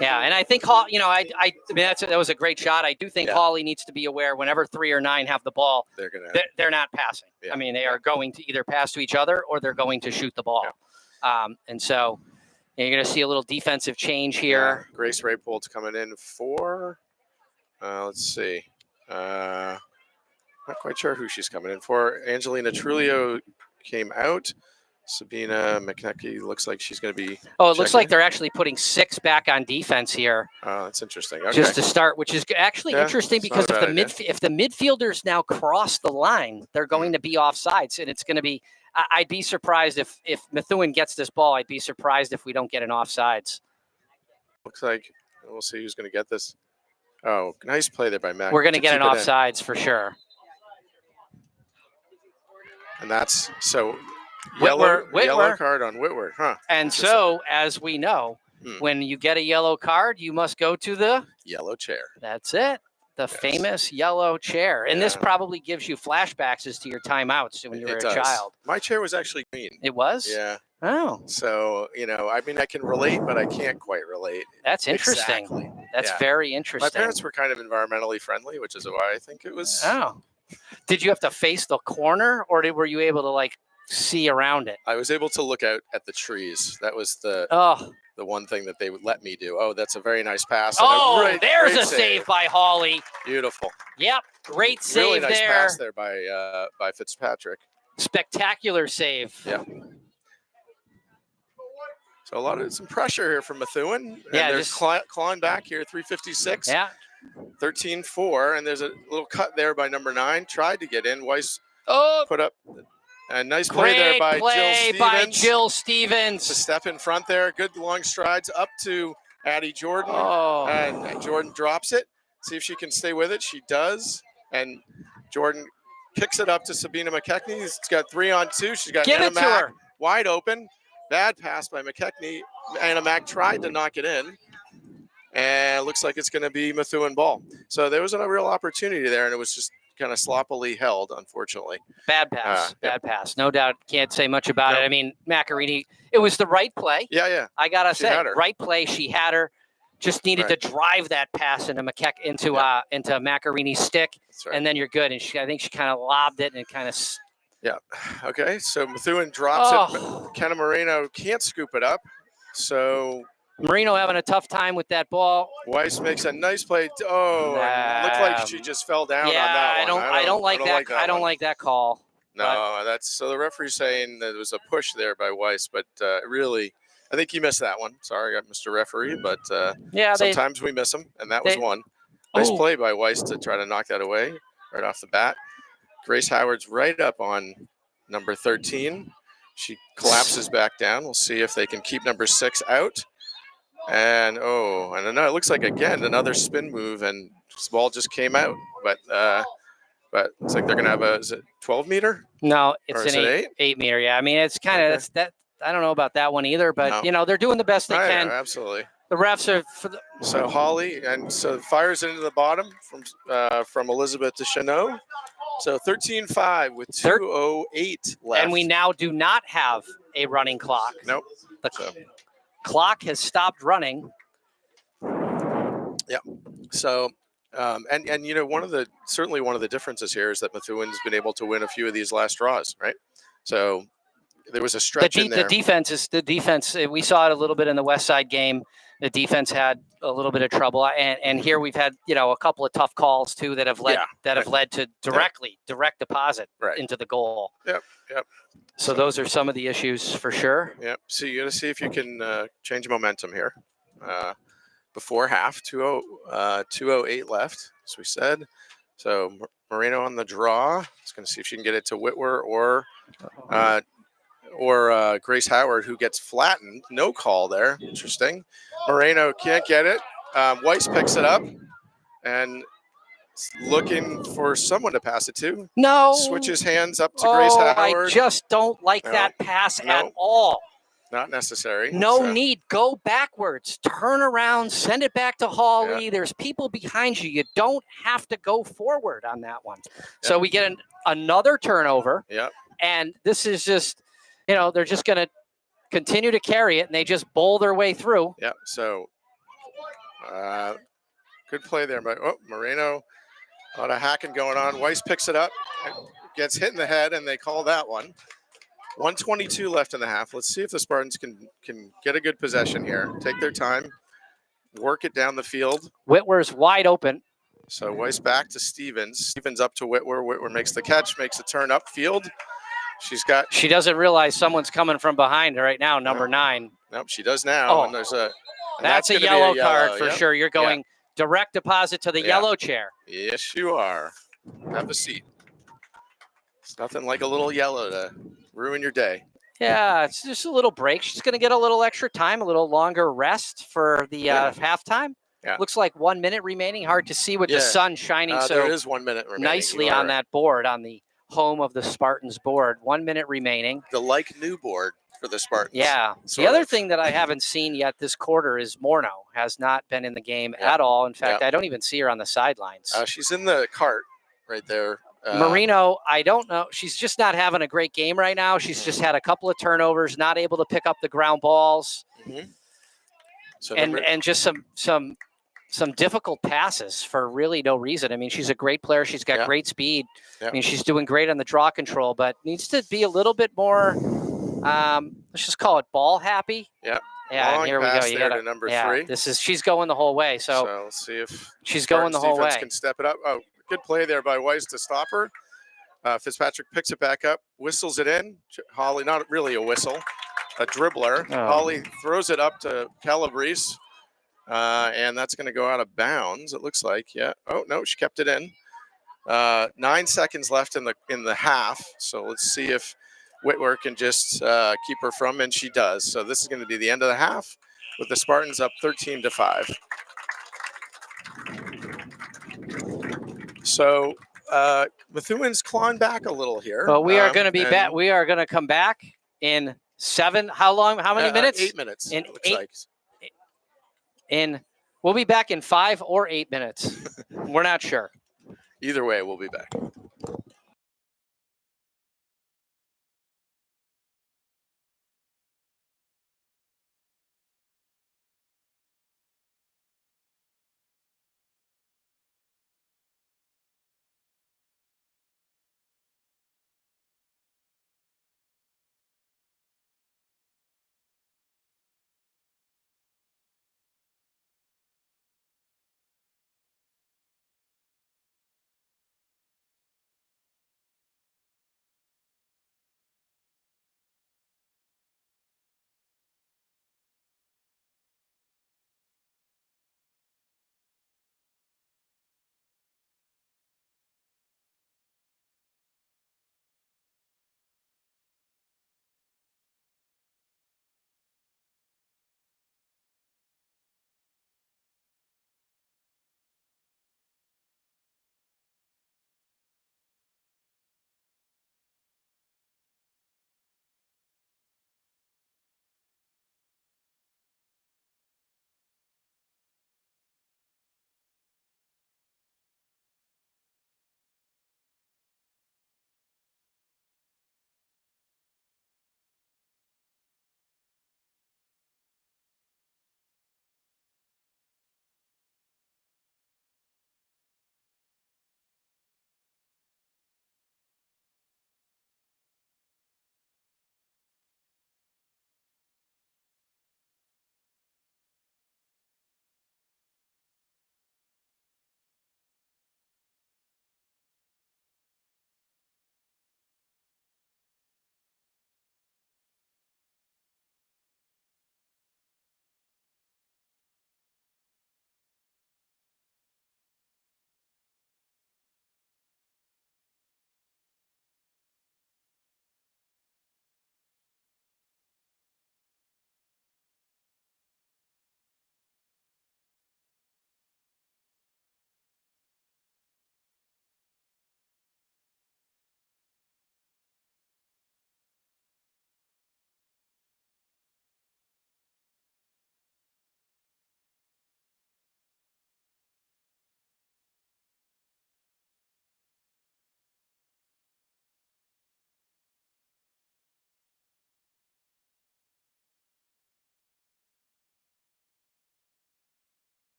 Yeah, and I think you know, I mean, that was a great shot. I do think Holly needs to be aware whenever 3 or 9 have the ball, they're not passing. Yeah. I mean, they are going to either pass to each other or they're going to shoot the ball. Yeah. And so you're going to see a little defensive change here. Yeah. Grace Raypold's coming in for. Let's see. Not quite sure who she's coming in for. Angelina Trulio came out. Sabina McNecky looks like she's going to be. Oh, it looks like they're actually putting 6 back on defense here. Oh, that's interesting. Okay. Just to start, which is actually interesting because if the midfielders now cross the line, they're going to be offsides, and it's going to be. I'd be surprised if Methuen gets this ball. I'd be surprised if we don't get an offsides. Looks like we'll see who's going to get this. Oh, nice play there by Mac. We're going to get an offsides for sure. And that's so. Whitwer. Yellow card on Whitwer, huh? And so, as we know, when you get a yellow card, you must go to the yellow chair. That's it. The famous yellow chair. And this probably gives you flashbacks as to your timeouts when you were a child. My chair was actually green. It was? Yeah. Oh. So, you know, I mean, I can relate, but I can't quite relate. That's interesting. Exactly. That's very interesting. My parents were kind of environmentally friendly, which is why I think it was Did you have to face the corner, or were you able to like see around it? I was able to look out at the trees. That was the one thing that they would let me do. Oh, that's a very nice pass. And there's great a save by Hawley. Beautiful. Yep, great save really nice there. pass there by Fitzpatrick. Spectacular save. Yeah. So some pressure here from Methuen. Yeah, and they're just clawing back here, 3:56. Yeah. 13-4, and there's a little cut there by number 9. Tried to get in. Weiss put up a nice play there by Jill Stevens. To step in front there. Good long strides up to Addie Jordan. Oh. And Jordan drops it. See if she can stay with it. She does. And Jordan kicks it up to Sabina McKechnie. It's got 3-on-2. She's got Give Anna it to Mack her. wide open. Bad pass by McKechnie. Anna Mack tried to knock it in. And it looks like it's going to be Methuen ball. So there was a real opportunity there, and it was just kind of sloppily held, unfortunately. Bad pass. Bad pass. No doubt. Can't say much about it. I mean, Macarini, it was the right play. Yeah. I got to say, right play. She had her. Just needed to drive that pass into into Macarini's stick, and then you're good. And I think she kind of lobbed it and kind of. Yeah. Okay. So Methuen drops it. Kenna Moreno can't scoop it up. So Marino having a tough time with that ball. Weiss makes a nice play. Oh, looked like she just fell down on that one. I don't like that. I don't like that call. No, that's so the referee's saying that it was a push there by Weiss, but really, I think he missed that one. Sorry, Mr. Referee, but sometimes we miss them, and that was one. Nice play by Weiss to try to knock that away right off the bat. Grace Howard's right up on number 13. She collapses back down. We'll see if they can keep number 6 out. And it looks like again another spin move, and this ball just came out. But it's like they're gonna have is it 12 meter? No, it's an 8 meter. Yeah, I mean it's kind of that. I don't know about that one either, but they're doing the best they can. Absolutely. The refs are so Holly and so fires it into the bottom from Elizabeth to Chanot. So 13-5 with 2:08 left. And we now do not have a running clock. Nope. The clock has stopped running. Yeah. So and one of the differences here is that Methuen's been able to win a few of these last draws, right? So there was a stretch in there. The defense. We saw it a little bit in the West Side game. The defense had a little bit of trouble, and here we've had a couple of tough calls too that have led to direct deposit into the goal. Yep. So those are some of the issues for sure. Yep. So you got to see if you can change momentum here before half. 2:08 left, as we said. So Moreno on the draw. It's going to see if she can get it to Whitwer or Grace Howard, who gets flattened. No call there. Interesting. Moreno can't get it. Weiss picks it up and looking for someone to pass it to. No. Switches hands up to Grace Howard. I just don't like that pass at all. Not necessary. No need. Go backwards. Turn around. Send it back to Hawley. Yeah. There's people behind you. You don't have to go forward on that one. Yeah. So we get another turnover. Yeah. And this is just, they're just going to continue to carry it, and they just bowl their way through. Yeah. So good play there by Moreno. A lot of hacking going on. Weiss picks it up, gets hit in the head, and they call that one. 1:22 left in the half. Let's see if the Spartans can get a good possession here. Take their time, work it down the field. Whitwer's wide open. So Weiss back to Stevens. Stevens up to Whitwer. Whitwer makes the catch, makes a turn upfield. She doesn't realize someone's coming from behind her right now, number 9. Nope, she does now. And there's that's a yellow card for sure. You're going direct deposit to the yellow chair. Yes, you are. Have a seat. It's nothing like a little yellow to ruin your day. Yeah, it's just a little break. She's going to get a little extra time, a little longer rest for the halftime. Yeah. Looks like 1 minute remaining. Hard to see with the sun shining there is 1 minute remaining. Nicely on that board, on the home of the Spartans board. 1 minute remaining. The new board for the Spartans. Yeah. The other thing that I haven't seen yet this quarter is Morno has not been in the game at all. In fact, I don't even see her on the sidelines. She's in the cart right there. Marino, I don't know. She's just not having a great game right now. She's just had a couple of turnovers, not able to pick up the ground balls. Mm-hmm. So and just some some difficult passes for really no reason. I mean, she's a great player. She's got Yeah. great speed. Yeah. I mean, she's doing great on the draw control, but needs to be a little bit more, let's just call it ball happy. Yeah. Yeah, Long and here we go. pass You there got to number 3. She's going the whole way. So let's see if she's going the whole defense way. can step it up. Oh, good play there by Weiss to stop her. Fitzpatrick picks it back up, whistles it in. Holly, not really a whistle, a dribbler. Oh. Holly throws it up to Calabrese, and that's going to go out of bounds. It looks like, yeah. Oh no, she kept it in. 9 seconds left in the half. So let's see if Whitwer can just keep her from, and she does. So this is going to be the end of the half with the Spartans up 13-5. So Methuen's clawing back a little here. Well, we are going to be back. We are going to come back in 7. How long? How many minutes? 8 minutes. In it looks 8. like. We'll be back in 5 or 8 minutes. We're not sure. Either way, we'll be back.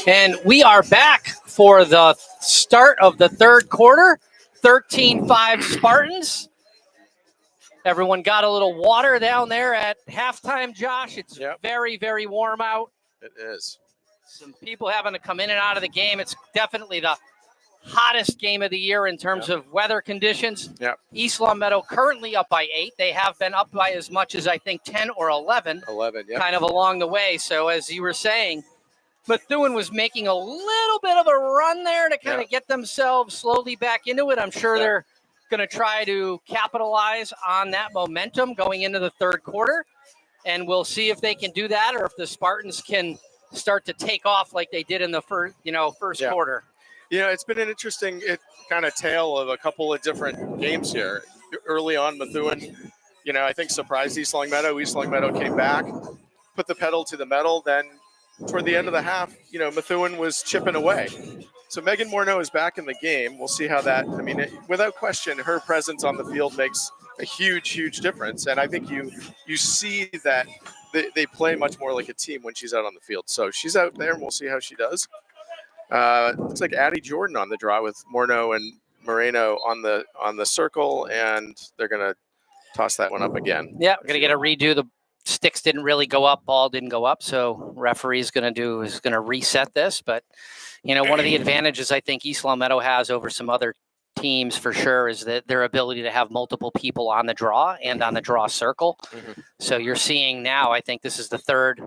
And we are back for the start of the third quarter. 13-5 Spartans. Everyone got a little water down there at halftime, Josh. It's very, very warm out. It is. Some people having to come in and out of the game. It's definitely the hottest game of the year in terms of weather conditions. East Long Meadow currently up by 8. They have been up by as much as, I think, 10 or 11. 11, kind of along the way. So as you were saying, Methuen was making a little bit of a run there to kind of get themselves slowly back into it. I'm sure they're going to try to capitalize on that momentum going into the third quarter. And we'll see if they can do that or if the Spartans can start to take off like they did in the first quarter. It's been an interesting kind of tale of a couple of different games here. Early on, Methuen, I think surprised East Long Meadow. East Long Meadow came back, put the pedal to the metal. Then toward the end of the half, Methuen was chipping away. So Megan Morneau is back in the game. We'll see how that, without question, her presence on the field makes a huge, huge difference. And I think you see that they play much more like a team when she's out on the field. So she's out there, and we'll see how she does. Looks like Addie Jordan on the draw with Morneau and Moreno on the circle, and they're going to toss that one up again. Yeah, we're going to get a redo. The sticks didn't really go up, ball didn't go up, so referee's going to reset this. But, one of the advantages I think East Long Meadow has over some other teams for sure is that their ability to have multiple people on the draw and on the draw circle. So you're seeing now, I think this is the third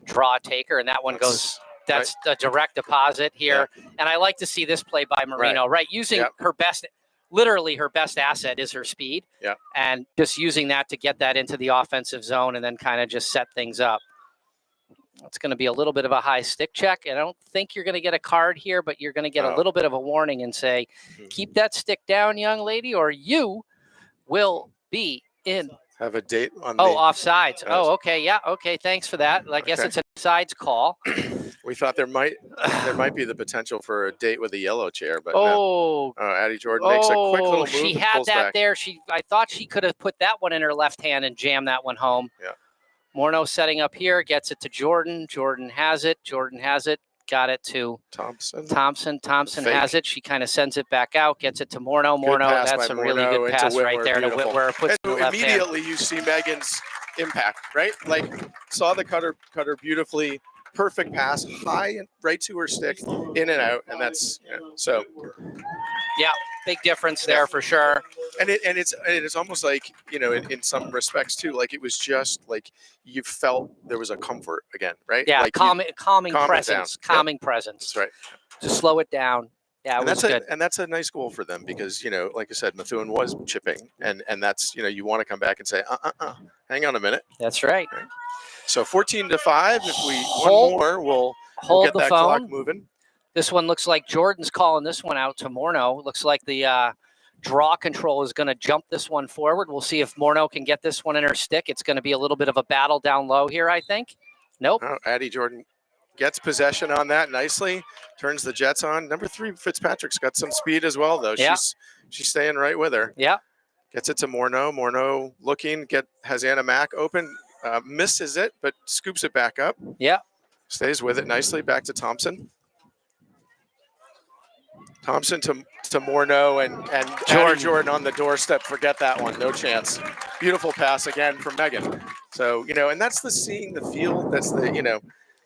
draw taker, and that one goes... That's a direct deposit here. And I like to see this play by Marino, using her best, literally her best asset is her speed. And just using that to get that into the offensive zone and then kind of just set things up. It's going to be a little bit of a high stick check. I don't think you're going to get a card here, but you're going to get a little bit of a warning and say, keep that stick down, young lady, or you will be in. Have a date on offsides. Oh, okay. Yeah. Okay. Thanks for that. I guess it's a sides call. We thought there might be the potential for a date with a yellow chair, but Addie Jordan makes a quick little move. She had that back there. I thought she could have put that one in her left hand and jammed that one home. Morneau setting up here, gets it to Jordan. Jordan has it. Got it to Thompson. Thompson has it. She kind of sends it back out, gets it to Morneau. That's a really good pass right there to Whitwer. Puts it in the left hand. Immediately you see Megan's impact, right? Like saw the cutter beautifully. Perfect pass, high and right to her stick, in and out, and that's so. Yeah, big difference there for sure. And it's almost like in some respects too, like it was just like you felt there was a comfort again, right? Yeah, like calming presence, presence. That's right. To slow it down. Yeah, that's good. And that's a nice goal for them because like I said, Methuen was chipping, and that's you want to come back and say, hang on a minute. That's right. So 14-5. If we one more, we'll get that clock moving. This one looks like Jordan's calling this one out to Morneau. Looks like the draw control is going to jump this one forward. We'll see if Morneau can get this one in her stick. It's going to be a little bit of a battle down low here, I think. Nope. Addie Jordan gets possession on that nicely. Turns the Jets on. Number 3, Fitzpatrick's got some speed as well, though. Yeah. She's staying right with her. Yeah. Gets it to Morneau. Morneau looking. Has Anna Mack open. Misses it, but scoops it back up. Yeah. Stays with it nicely. Back to Thompson. Thompson to Morneau and Jordan on the doorstep. Forget that one. No chance. Beautiful pass again from Megan. So, and that's seeing the field. That's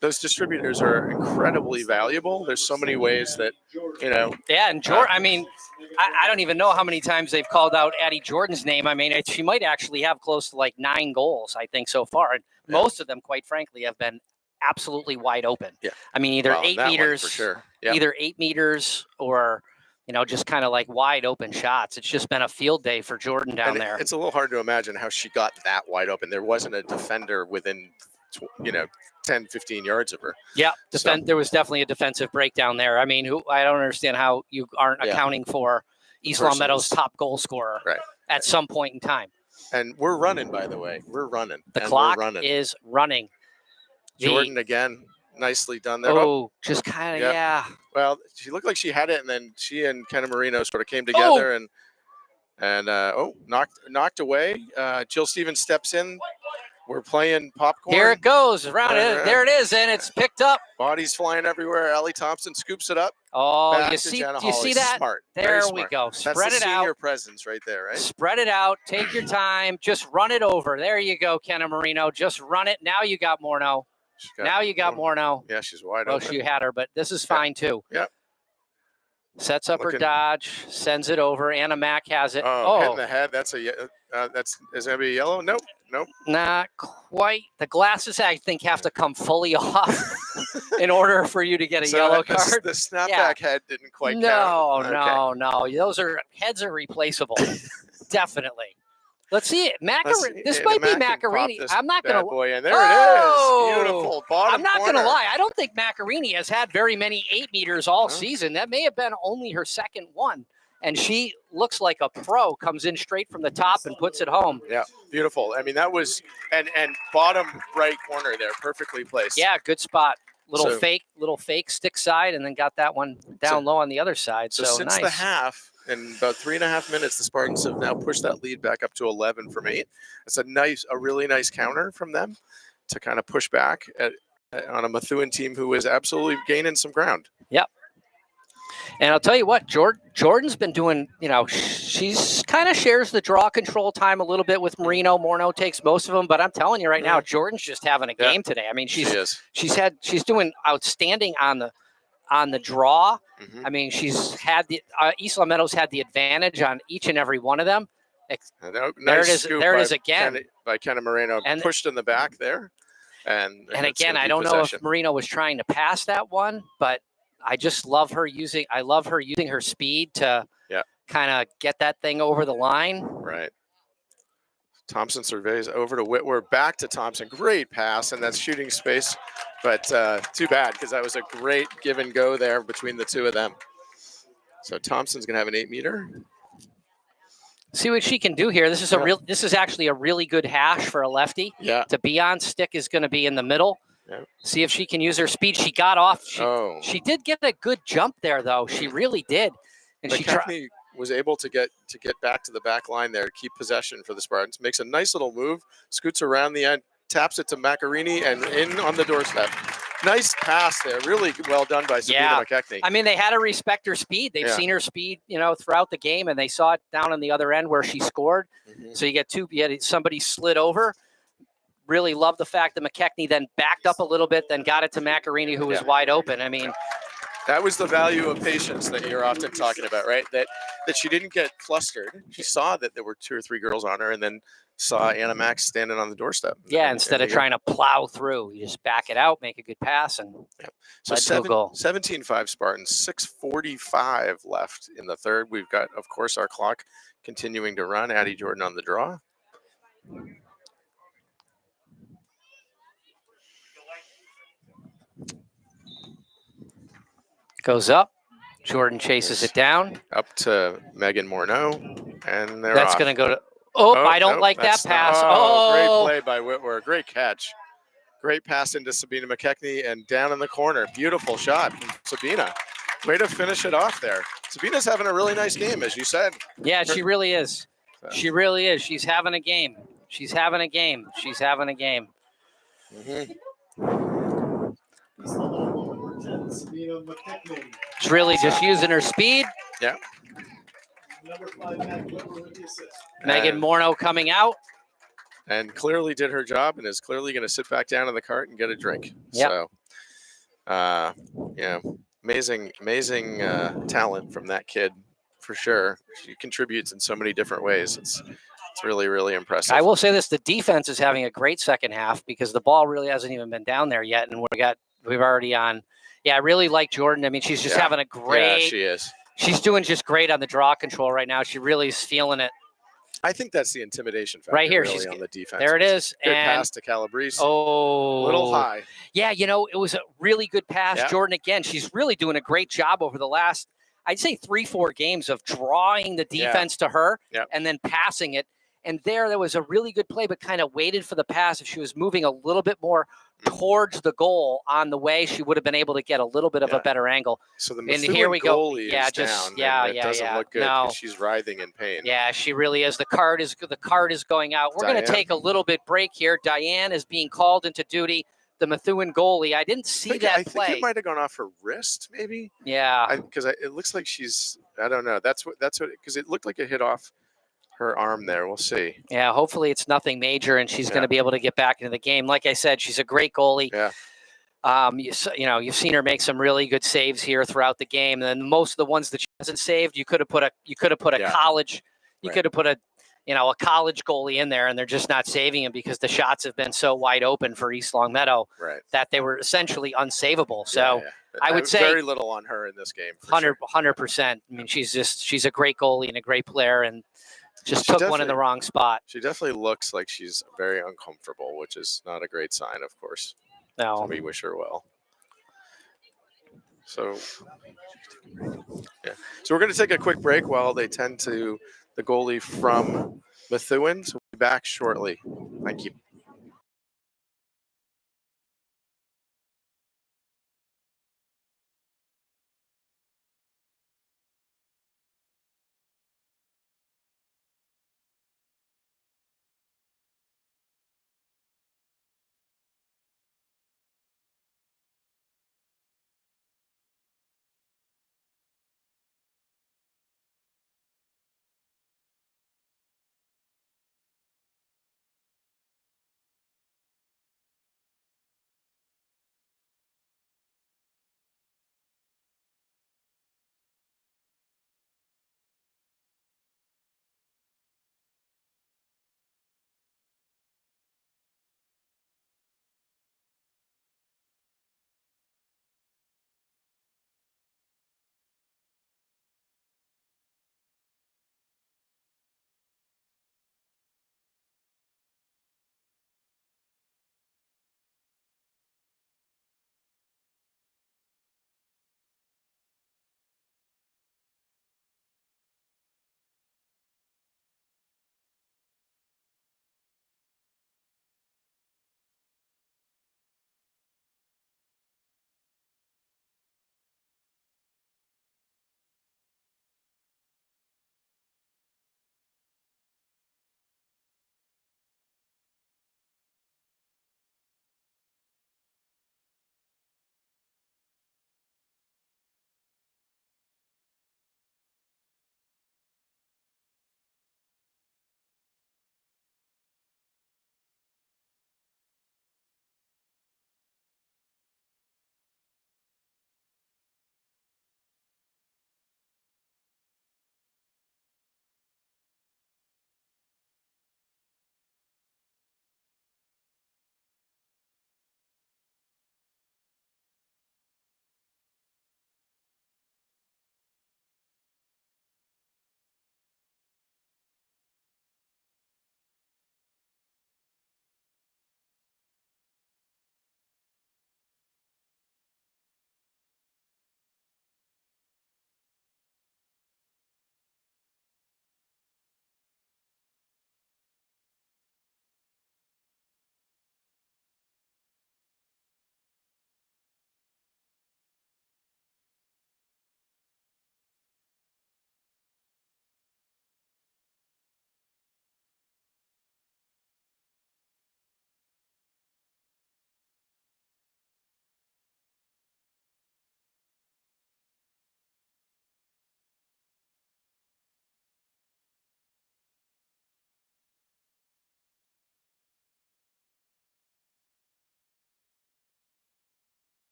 those distributors are incredibly valuable. There's so many ways that, Yeah, and Jordan, I don't even know how many times they've called out Addie Jordan's name. She might actually have close to like 9 goals, I think, so far. And most of them, quite frankly, have been absolutely wide open. Yeah. Either 8 meters, for sure. Either 8 meters or, just kind of like wide open shots. It's just been a field day for Jordan down there. It's a little hard to imagine how she got that wide open. There wasn't a defender within, 10, 15 yards of her. Yeah, there was definitely a defensive breakdown there. I don't understand how you aren't accounting for East Long Meadow's top goal scorer at some point in time. And we're running, by the way. We're running. The clock is running. Jordan again, nicely done there. Just kind of, Well, she looked like she had it, and then she and Kenna Marino sort of came together and knocked away. Jill Stevens steps in We're playing popcorn. Here it goes. Around it. There it is, and it's picked up. Bodies flying everywhere. Allie Thompson scoops it up. Oh, Back you to see, Jenna do you Hawley. see that? Smart. There Very we smart. go. That's Spread the it senior out. presence right there, right? Spread it out. Take your time. Just run it over. There you go, Kenna Marino. Just run it. Now you got Morneau. Now you got Morneau. Yeah, she's wide Well, open. she had her, but this is fine too. Yep. Sets up her dodge, sends it over. Anna Mack has it. Hit in the head. That's is that be a yellow? Nope. Not quite. The glasses, I think, have to come fully off in order for you to get a yellow card. The snapback head didn't quite count. No. Those heads are replaceable. Definitely. Let's see it. This might be Macarini. I'm not going to. Boy, and there it is. Beautiful. Bottom I'm not going to corner. lie. I don't think Macarini has had very many 8 meters all season. That may have been only her second one. And she looks like a pro, comes in straight from the top and puts it home. Yeah, beautiful. I mean, that was, and bottom right corner there, perfectly placed. Yeah, good spot. Little fake stick side, and then got that one down low on the other side. So since nice. the half, in about 3.5 minutes, the Spartans have now pushed that lead back up to 11 from 8. It's a really nice counter from them to kind of push back on a Methuen team who is absolutely gaining some ground. Yep. And I'll tell you what, Jordan's been doing, she's kind of shares the draw control time a little bit with Marino. Morneau takes most of them, but I'm telling you right now, Jordan's just having a game today. I mean, she's doing outstanding on the draw. Mm-hmm. I mean, she's had East Long Meadow's had the advantage on each and every one of them. There it is again. By Kenna Moreno, and pushed in the back there. And again, I don't know if Marino was trying to pass that one, but I just love her using her speed to kind of get that thing over the line. Right. Thompson surveys over to Whitwer, back to Thompson. Great pass, and that's shooting space, but too bad because that was a great give and go there between the two of them. So Thompson's going to have an 8 meter. See what she can do here. This is This is actually a really good hash for a lefty. Yeah. To be on stick is going to be in the middle. Yeah. See if she can use her speed. She got off. She did get a good jump there, though. She really did. And McKechnie was able to get back to the back line there to keep possession for the Spartans. Makes a nice little move, scoots around the end, taps it to Macarini, and in on the doorstep. Nice pass there. Really well done by Sabina McKechnie. I mean, they had to respect her speed. They've seen her speed, throughout the game, and they saw it down on the other end where she scored. Mm-hmm. So you had somebody slid over. Really love the fact that McKechnie then backed up a little bit, then got it to Macarini, who was wide open. I mean, that was the value of patience that you're often talking about, right? That she didn't get flustered. She saw that there were 2 or 3 girls on her, and then saw Anna Max standing on the doorstep. Yeah, instead of trying to plow through, you just back it out, make a good pass, and so 17-5 Spartans, 6:45 left in the third. We've got, of course, our clock continuing to run. Addie Jordan on the draw. Goes up. Jordan chases it down. Up to Megan Morneau. And that's going to go to... I don't like that pass. Great play by Whitwer. Great catch. Great pass into Sabina McKechnie and down in the corner. Beautiful shot from Sabina. Way to finish it off there. Sabina's having a really nice game, as you said. Yeah, she really is. She really is. She's having a game. She's having a game. Mm-hmm. She's really just using her speed. Yeah. Megan Morneau coming out. And clearly did her job and is clearly going to sit back down in the cart and get a drink. Yep. So, amazing talent from that kid for sure. She contributes in so many different ways. It's really, really impressive. I will say this, the defense is having a great second half because the ball really hasn't even been down there yet. And we've already on. Yeah, I really like Jordan. I mean, she's just having a great. Yeah, she is. She's doing just great on the draw control right now. She really is feeling it. I think that's the intimidation factor. Right here, really, she's on the defense. There it is. Good pass to Calabrese. Oh, little high. Yeah, it was a really good pass. Yeah. Jordan again. She's really doing a great job over the last, I'd say 3-4 games of drawing the defense to her and then passing it. And there was a really good play, but kind of waited for the pass. If she was moving a little bit more towards the goal on the way, she would have been able to get a little bit of a better angle. So the And Methuen here we go. goalie Yeah, is just down, and it yeah. doesn't look good No. because she's writhing in pain. Yeah, she really is. The card is going out. We're going to Diane? take a little bit break here. Diane is being called into duty. The Methuen goalie. I didn't see that I play. think it might have gone off her wrist, maybe. Yeah. Because it looks like she's. I don't know. That's what. Because it looked like it hit off her arm there. We'll see. Yeah. Hopefully it's nothing major, and she's going to be able to get back into the game. Like I said, she's a great goalie. Yeah. You've seen her make some really good saves here throughout the game. And then most of the ones that she hasn't saved, you could have put a college, could have put a college goalie in there, and they're just not saving him because the shots have been so wide open for East Longmeadow that they were essentially unsavable. So I would say very little on her in this game. 100%. I mean, she's a great goalie and a great player, and just took one in the wrong spot. She definitely looks like she's very uncomfortable, which is not a great sign, of course. No. So we wish her well. So, So we're going to take a quick break while they tend to the goalie from Methuen. So we'll be back shortly. Thank you.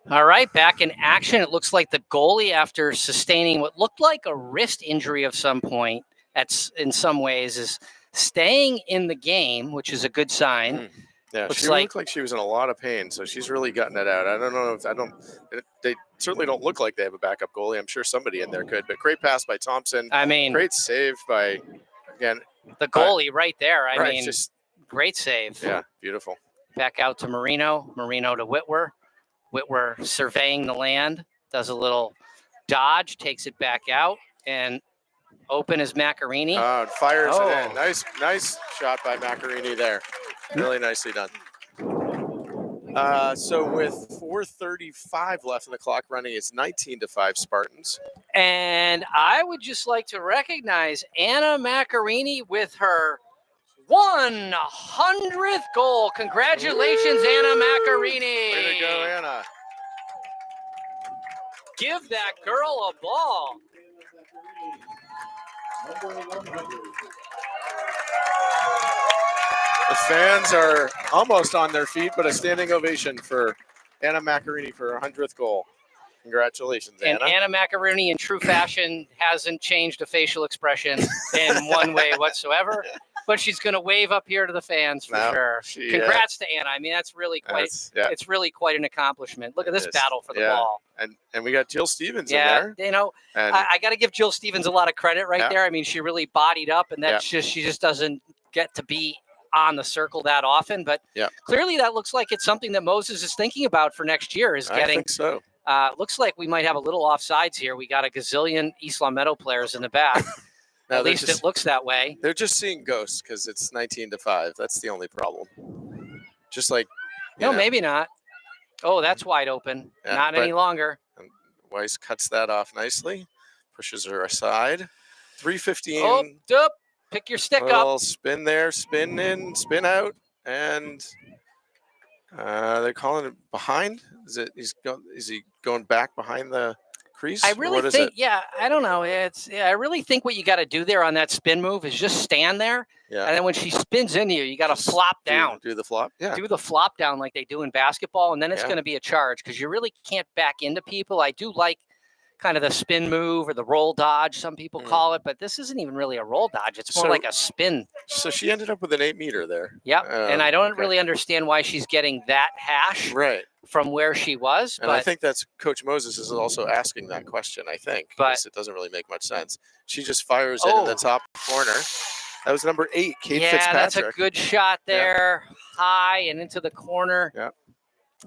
All right, back in action. It looks like the goalie, after sustaining what looked like a wrist injury of some point, in some ways, is staying in the game, which is a good sign. Yeah, Looks she looked like she was in a lot of pain, so she's really gutting it out. I don't know if they certainly don't look like they have a backup goalie. I'm sure somebody in there could, but great pass by Thompson. I mean, Great save by, again, the goalie right there. I right, mean, just great save. yeah, beautiful. Back out to Marino to Whitwer. Whitwer surveying the land, does a little dodge, takes it back out, and open is Macarini. Fires it in. Nice shot by Macarini there. Really nicely done. So with 4:35 left in the clock running, it's 19-5 Spartans. And I would just like to recognize Anna Macarini with her 100th goal. Congratulations, Anna Macarini. Way to go, Anna. Give that girl a ball. The fans are almost on their feet, but a standing ovation for Anna Macarini for her 100th goal. Congratulations, Anna. And Anna Macarini, in true fashion, hasn't changed a facial expression in one way whatsoever. But she's going to wave up here to the fans for sure. Congrats to Anna. I mean, that's really quite. It's really quite an accomplishment. Look at this battle for the ball. And we got Jill Stevens in there. You know, I got to give Jill Stevens a lot of credit there. I mean, she really bodied up, and that's she just doesn't get to be on the circle that often. But clearly, that looks like it's something that Moses is thinking about for next year. Is getting. I think so. Looks like we might have a little offsides here. We got a gazillion East Long Meadow players in the back. At least it looks that way. They're just seeing ghosts because it's 19-5. That's the only problem. Just like no, maybe not. Oh, that's wide open. Not any longer. Weiss cuts that off nicely, pushes her aside. 3:15. Oh, pick your stick up. Spin there, spin in, spin out, and they're calling it behind. Is he going back behind the crease? I really think, I don't know. I really think what you got to do there on that spin move is just stand there. Yeah. And then when she spins into you, you got to flop down. Do the flop? Yeah. Do the flop down like they do in basketball. And then it's going to be a charge because you really can't back into people. I do like kind of the spin move or the roll dodge, some people call it, but this isn't even really a roll dodge. It's more like a spin. So she ended up with an 8 meter there. Yep. And I don't really understand why she's getting that hash from where she was. And I think that's Coach Moses is also asking that question, I think, because it doesn't really make much sense. She just fires in the top corner. That was number 8, Kate Fitzpatrick. Yeah, that's a good shot there, high and into the corner. Yeah.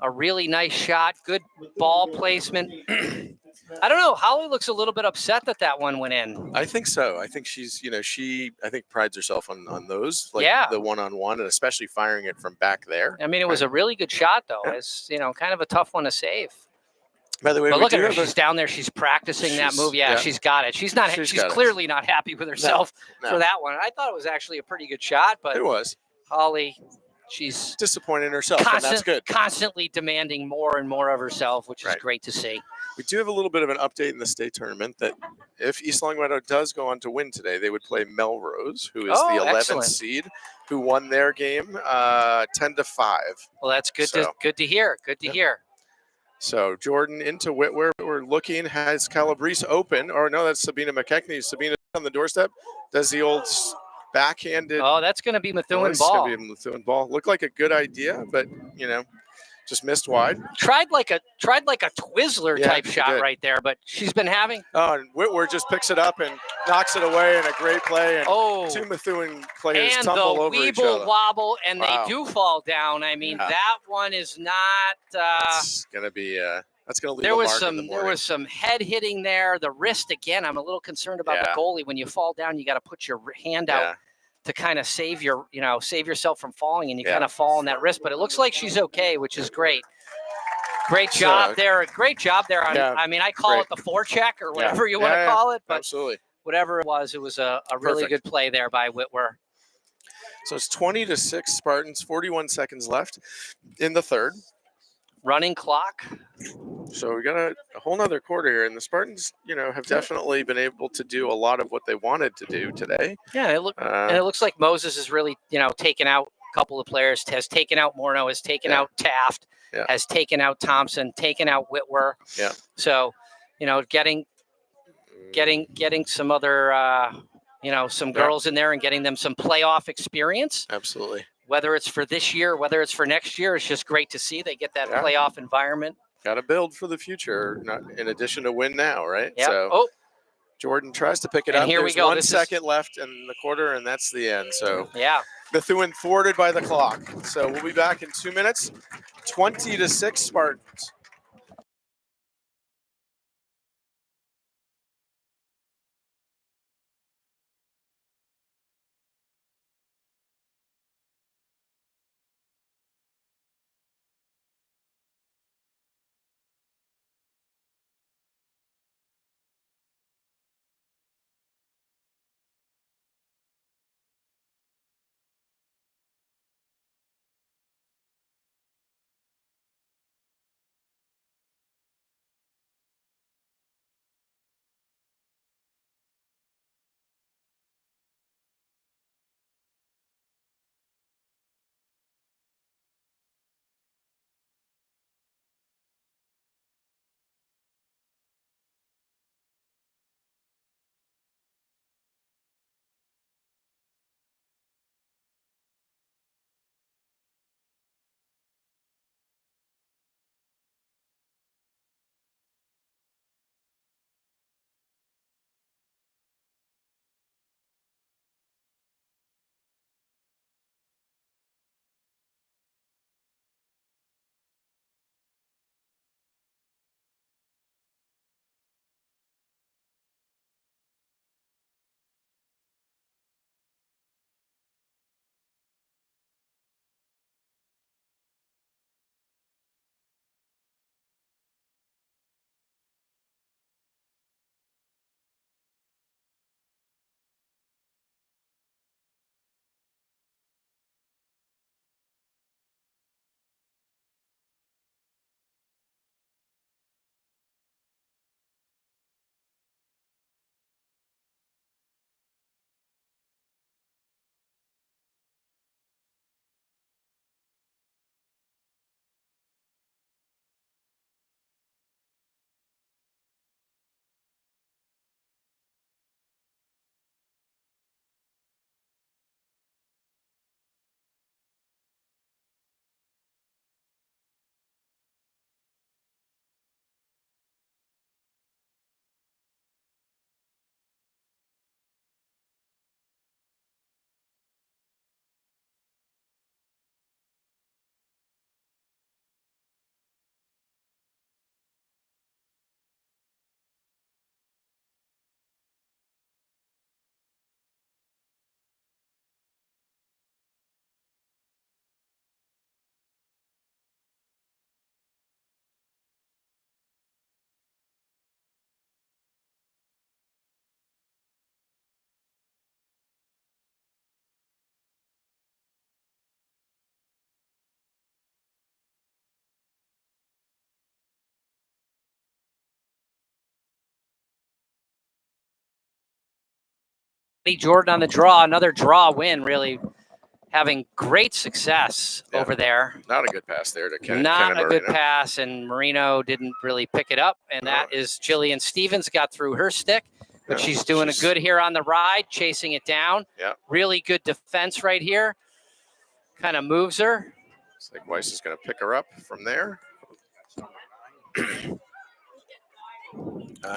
A really nice shot, good ball placement. I don't know. Holly looks a little bit upset that one went in. I think so. I think she's, she prides herself on those, like the one-on-one, and especially firing it from back there. I mean, it was a really good shot, though. It's, kind of a tough one to save. By the way, but look at her. She's down there. She's practicing that move. Yeah, she's got it. She's not. She's clearly not happy with herself for that one. I thought it was actually a pretty good shot, but it was. Holly, she's disappointed in herself, and that's good. Constantly demanding more and more of herself, which is great to see. We do have a little bit of an update in the state tournament that if East Longmeadow does go on to win today, they would play Melrose, who is the 11th seed, who won their game 10-5. Well, that's good. Good to hear. Good to hear. So Jordan into Whitwer. We're looking, has Calabrese open. Or no, that's Sabina McKechnie. Sabina on the doorstep. Does the old backhanded. Oh, that's going to be Methuen ball. Going to be Methuen ball. Looked like a good idea, but, just missed wide. Tried like a Twizzler type shot right there, but she's been having. Oh, and Whitwer just picks it up and knocks it away in a great play. And two Methuen players tumble over each other. And the Weeble wobble, and they do fall down. I mean, that one is not. It's going to be. That's going to leave there a was mark some. in the morning. There was some head hitting there. The wrist again. I'm a little concerned about the goalie. When you fall down, you got to put your hand out to kind of save yourself from falling, and you kind of fall on that wrist. But it looks like she's okay, which is great. Great job there. Great job there. I mean, I call it the forecheck or whatever you want to call it, but absolutely. Whatever it was a really good play there by Whitwer. So it's 20-6 Spartans, 41 seconds left in the third. Running clock. So we got a whole nother quarter here, and the Spartans, have definitely been able to do a lot of what they wanted to do today. Yeah, and it looks like Moses is really, taken out a couple of players. Has taken out Morneau, has taken out Taft, Yeah. has taken out Thompson, taken out Whitwer. Yeah. So, getting some other, some girls in there and getting them some playoff experience. Absolutely. Whether it's for this year, whether it's for next year, it's just great to see they get that playoff environment. Got to build for the future, not in addition to win now, right? Yeah. So Jordan tries to pick it up. Here There's we go. 1 second left in the quarter, and that's the end. So yeah, Methuen thwarted by the clock. So we'll be back in 2 minutes. 20-6 Spartans. Jordan on the draw, another draw win, really having great success over there. Not a good pass there to Ken. Not a good pass, and Marino didn't really pick it up, and that is Jillian Stevens got through her stick, but she's doing a good here on the ride, chasing it down. Yeah. Really good defense right here. Kind of moves her. Looks like Weiss is going to pick her up from there.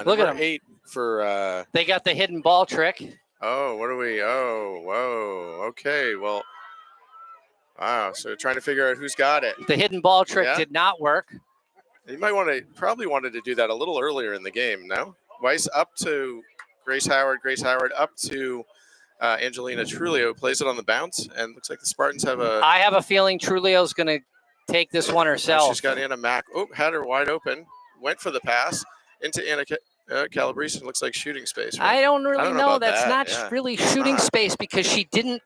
Look at them. 8 for... They got the hidden ball trick. Oh, what do we... Oh, whoa. Okay, well... Wow, so trying to figure out who's got it. The hidden ball trick did not work. You might want to... Probably wanted to do that a little earlier in the game, no? Weiss up to Grace Howard. Grace Howard up to Angelina Trulio. Plays it on the bounce, and looks like the Spartans have a... I have a feeling Trulio's going to take this one herself. She's got Anna Mack. Oh, had her wide open. Went for the pass into Anna Calabrese. Looks like shooting space. Right? I don't really know. That's that. not really shooting space because she didn't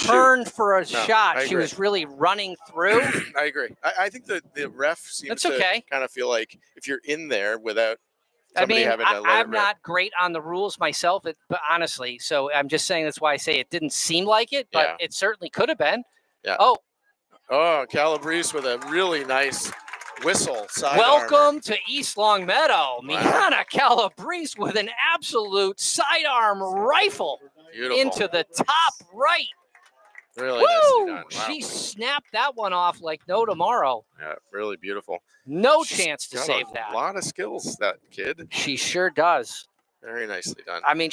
turn for a shot. She was really running through. I agree. I think the ref seems to kind of feel like if you're in there without somebody having to let I'm not great on the rules myself, but honestly, so I'm just saying that's why I say it didn't seem like it, but it certainly could have been. Yeah. Oh, Oh, Calabrese with a really nice whistle. Side Welcome armor. to East Long Meadow. Miana Calabrese with an absolute sidearm rifle Beautiful. into the top right. Really Woo! nicely done. Wow. She snapped that one off like no tomorrow. Yeah, really beautiful. No She's chance to got save a that. lot of skills, that kid. She sure does. Very nicely done. I mean,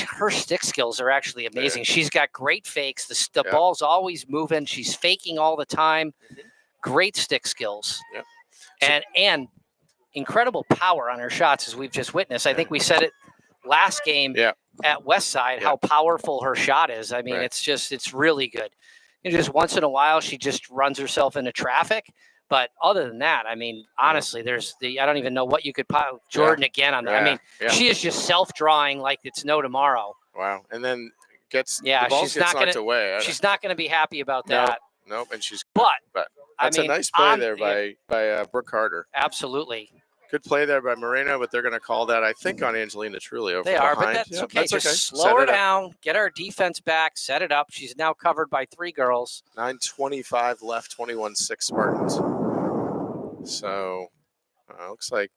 her stick skills are actually amazing. She's got great fakes. The Yeah. ball's always moving. She's faking all the time. Mhm. Great stick skills. Yep. And incredible power on her shots, as we've just witnessed. I think we said it last game Yeah. at Westside, Yeah. how powerful her shot is. I mean, Right. it's really good. And just once in a while, she just runs herself into traffic. But other than that, I mean, honestly, I don't even know what you could pile. Jordan again on that. I mean, she is just self-drawing like it's no tomorrow. Wow. And then the Yeah, ball she's gets not knocked gonna. away. She's not going to be happy about No. that. Nope. And she's But that's I mean, a nice play on- there by Brooke Carter. Absolutely. Good play there by Moreno, but they're going to call that, I think, on Angelina Trulio. They from are, but behind. that's Yep, okay. Just Set slow her it up. down, get our defense back, set it up. She's now covered by 3 girls. 9:25 left, 21-6 Spartans. So, looks like,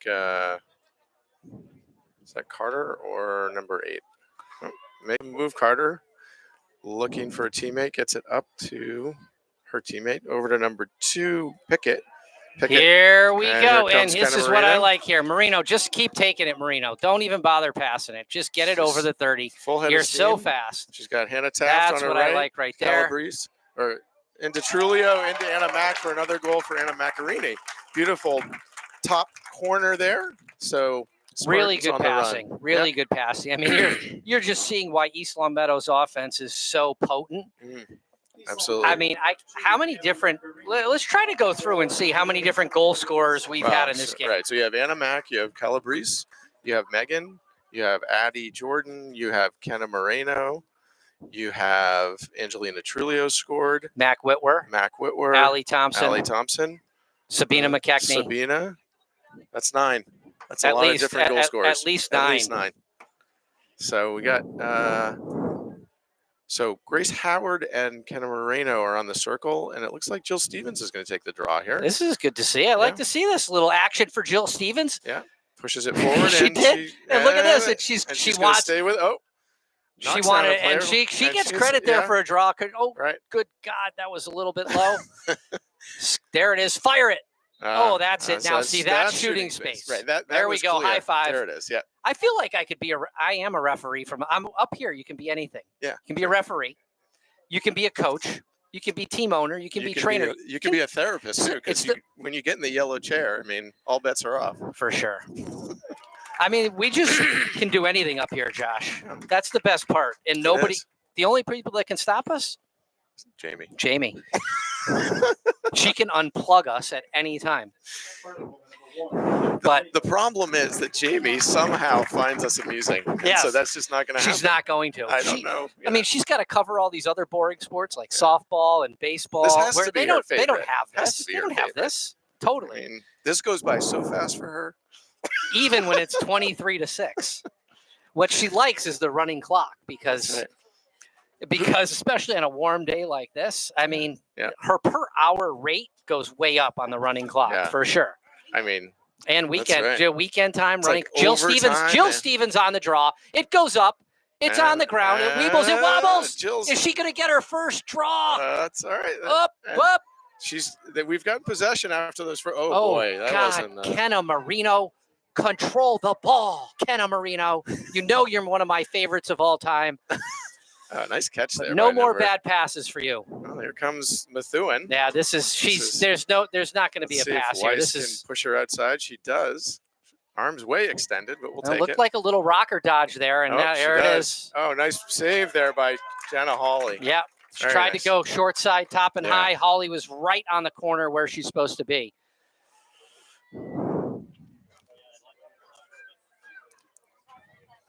is that Carter or number 8? Oh, maybe move Carter. Looking for a teammate, gets it up to her teammate, over to number 2, Pickett. Here we And go. here And comes this Kenna is what I Marino. like here. Marino, just keep taking it, Marino. Don't even bother passing it. Just get it over the 30. Full head You're of so steam. fast. She's got Hannah Taft That's on her what right. I like right there. Calabrese, or into Trulio, into Anna Mack for another goal for Anna Maccarini. Beautiful top corner there. So Really Spartans good on the run. passing. Really good passing. I mean, you're just seeing why East Long Meadow's offense is so potent. Absolutely. I mean, how many different? Let's try to go through and see how many different goal scorers we've had in this game. Right. So you have Anna Mack, you have Calabrese, you have Megan, you have Addie Jordan, you have Kenna Moreno, you have Angelina Trulio scored, Mac Whitwer, Mac Whitwer, Allie Thompson, Sabina McKechnie. Sabina. That's 9. That's a At lot least- of different goal at- scorers. at least At least 9. 9. So we got so Grace Howard and Kenna Moreno are on the circle, and it looks like Jill Stevens is going to take the draw here. This is good to see. I like to see this little action for Jill Stevens. Pushes it forward. She and did. And look at this. And she's she gonna wants. stay with. Oh, She knocks wanted, down a and player. she And gets she's- credit there yeah, for a draw. Oh, right. good God, that was a little bit low. There it is. Fire it. Oh, that's it. Now, see, that's shooting space. Right. That There we was go. clear. High five. There it is. Yeah. I feel like I could be I am a referee I'm up here. You can be anything. Yeah. You can be a referee. You can be a coach. You can be team owner. You can be trainer. You can be a therapist too, It's because when you get in the yellow chair, I mean, all bets are off. For sure. I mean, we just can do anything up here, Josh. That's the best part. And nobody, the only people that can stop us, Jamie. She can unplug us at any time. But the problem is that Jamie somehow finds us amusing. Yes. So that's just not going to happen. she's not going to. I don't know. I mean, she's got to cover all these other boring sports like softball and baseball. This has where to be they her don't favorite. have Has this. to be They her don't have favorite. this. Totally. I mean, this goes by so fast for her. Even when it's 23-6. What she likes is the running clock because especially on a warm day like this, I mean, her per hour rate goes way up on the running clock for sure. I mean, and weekend time it's running. like Jill overtime, Stevens on the draw. It goes up. It's on the ground. It weebles. It wobbles. Is she going to get her first draw? That's all right. Up. We've got possession after those. Oh boy, that God, wasn't. Kenna Marino, control the ball. Kenna Marino, you know you're one of my favorites of all time. Nice catch there. No more bad passes for you. Well, here comes Methuen. Yeah, there's not going to be a pass here. This is push her outside. She does. Arms way extended, but we'll take it. Looked like a little rocker dodge there, and there it is. Oh, nice save there by Jenna Hawley. Yeah, she tried to go short side, top and high. Hawley was right on the corner where she's supposed to be.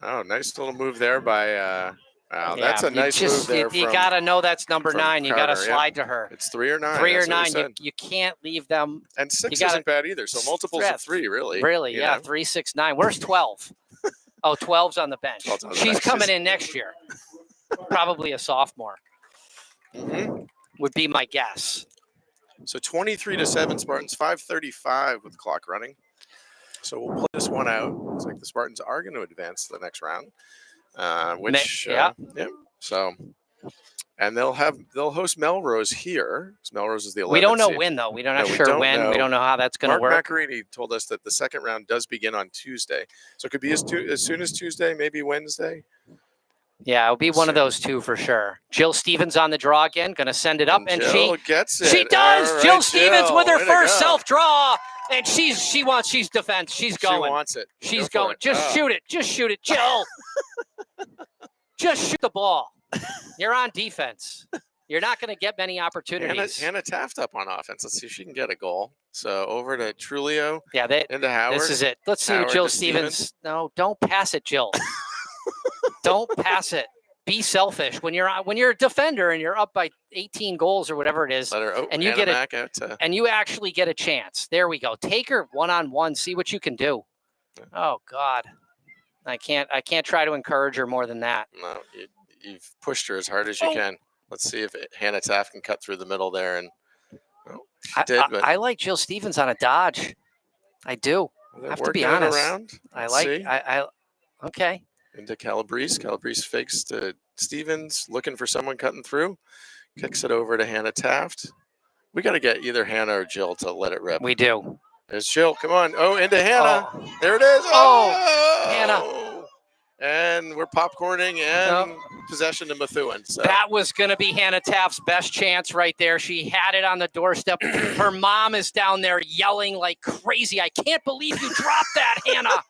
Oh, nice little move there by. Wow, that's a nice move there. You got to know that's number 9. You got to slide to her. It's 3 or 9. 3 or 9. You can't leave them. And 6 isn't bad either. So multiples of 3, really. Really, yeah. 3, 6, 9. Where's 12? Oh, 12's on the bench. She's coming in next year. Probably a sophomore. Mm-hmm. Would be my guess. So 23-7 Spartans, 5:35 with the clock running. So we'll play this one out. Looks like the Spartans are going to advance to the next round. Yeah. So, and they'll host Melrose here. Melrose is the 11th. We don't know seed. when though. We're not No, we sure don't when. know. We don't know how that's going to work. Mark Macarini told us that the second round does begin on Tuesday, so it could be as soon as Tuesday, maybe Wednesday. Yeah, it'll be one of those two for sure. Jill Stevens on the draw again, going to send it up, and Jill gets it. She does. All right, Jill Stevens with her way to first go. self draw, and she's defense. She's going. She wants it. She's Go for going. it. Just shoot it. Just shoot it, Jill. Just shoot the ball. You're on defense. You're not going to get many opportunities. Hannah Taft up on offense. Let's see if she can get a goal. So over to Trulio. Yeah, into Howard. This is it. Let's see what Howard Jill to Stevens. No, don't pass it, Jill. Don't pass it. Be selfish when you're a defender and you're up by 18 goals or whatever it is, Let her, and you Hannah get Mack out to, and you actually get a chance. There we go. Take her one-on-one. See what you can do. Oh God, I can't try to encourage her more than that. No, you've pushed her as hard as you can. Let's see if Hannah Taft can cut through the middle there. And she did. But I like Jill Stevens on a dodge. I do. I have to be honest. Okay. Into Calabrese. Calabrese fakes to Stevens, looking for someone cutting through. Kicks it over to Hannah Taft. We got to get either Hannah or Jill to let it rip. We do. There's Jill. Come on. Oh, into Hannah. Oh. There it is. Hannah. And we're popcorning and possession to Methuen. So. That was going to be Hannah Taft's best chance right there. She had it on the doorstep. Her mom is down there yelling like crazy. I can't believe you dropped that, Hannah.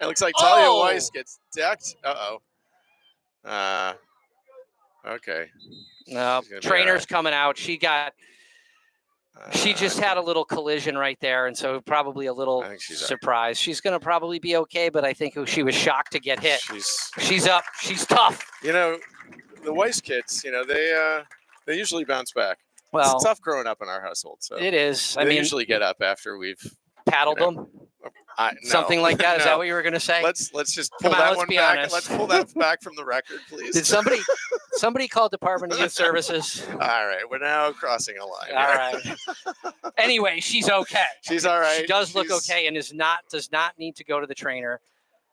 It looks like Talia Weiss gets decked. Okay. No, trainer's coming out. She just had a little collision right there, and so probably a little surprised. She's going to probably be okay, but I think she was shocked to get hit. She's up. She's tough. You know, the Weiss kids, they usually bounce back. Well, it's tough growing up in our household. So it is. They usually get up after we've paddled them. Something like that. Is that what you were going to say? Let's just pull that one back. And let's pull that back from the record, please. Did somebody call Department of Youth Services? All right, we're now crossing a line. All right. Anyway, she's okay. She's all right. She does look okay and does not need to go to the trainer.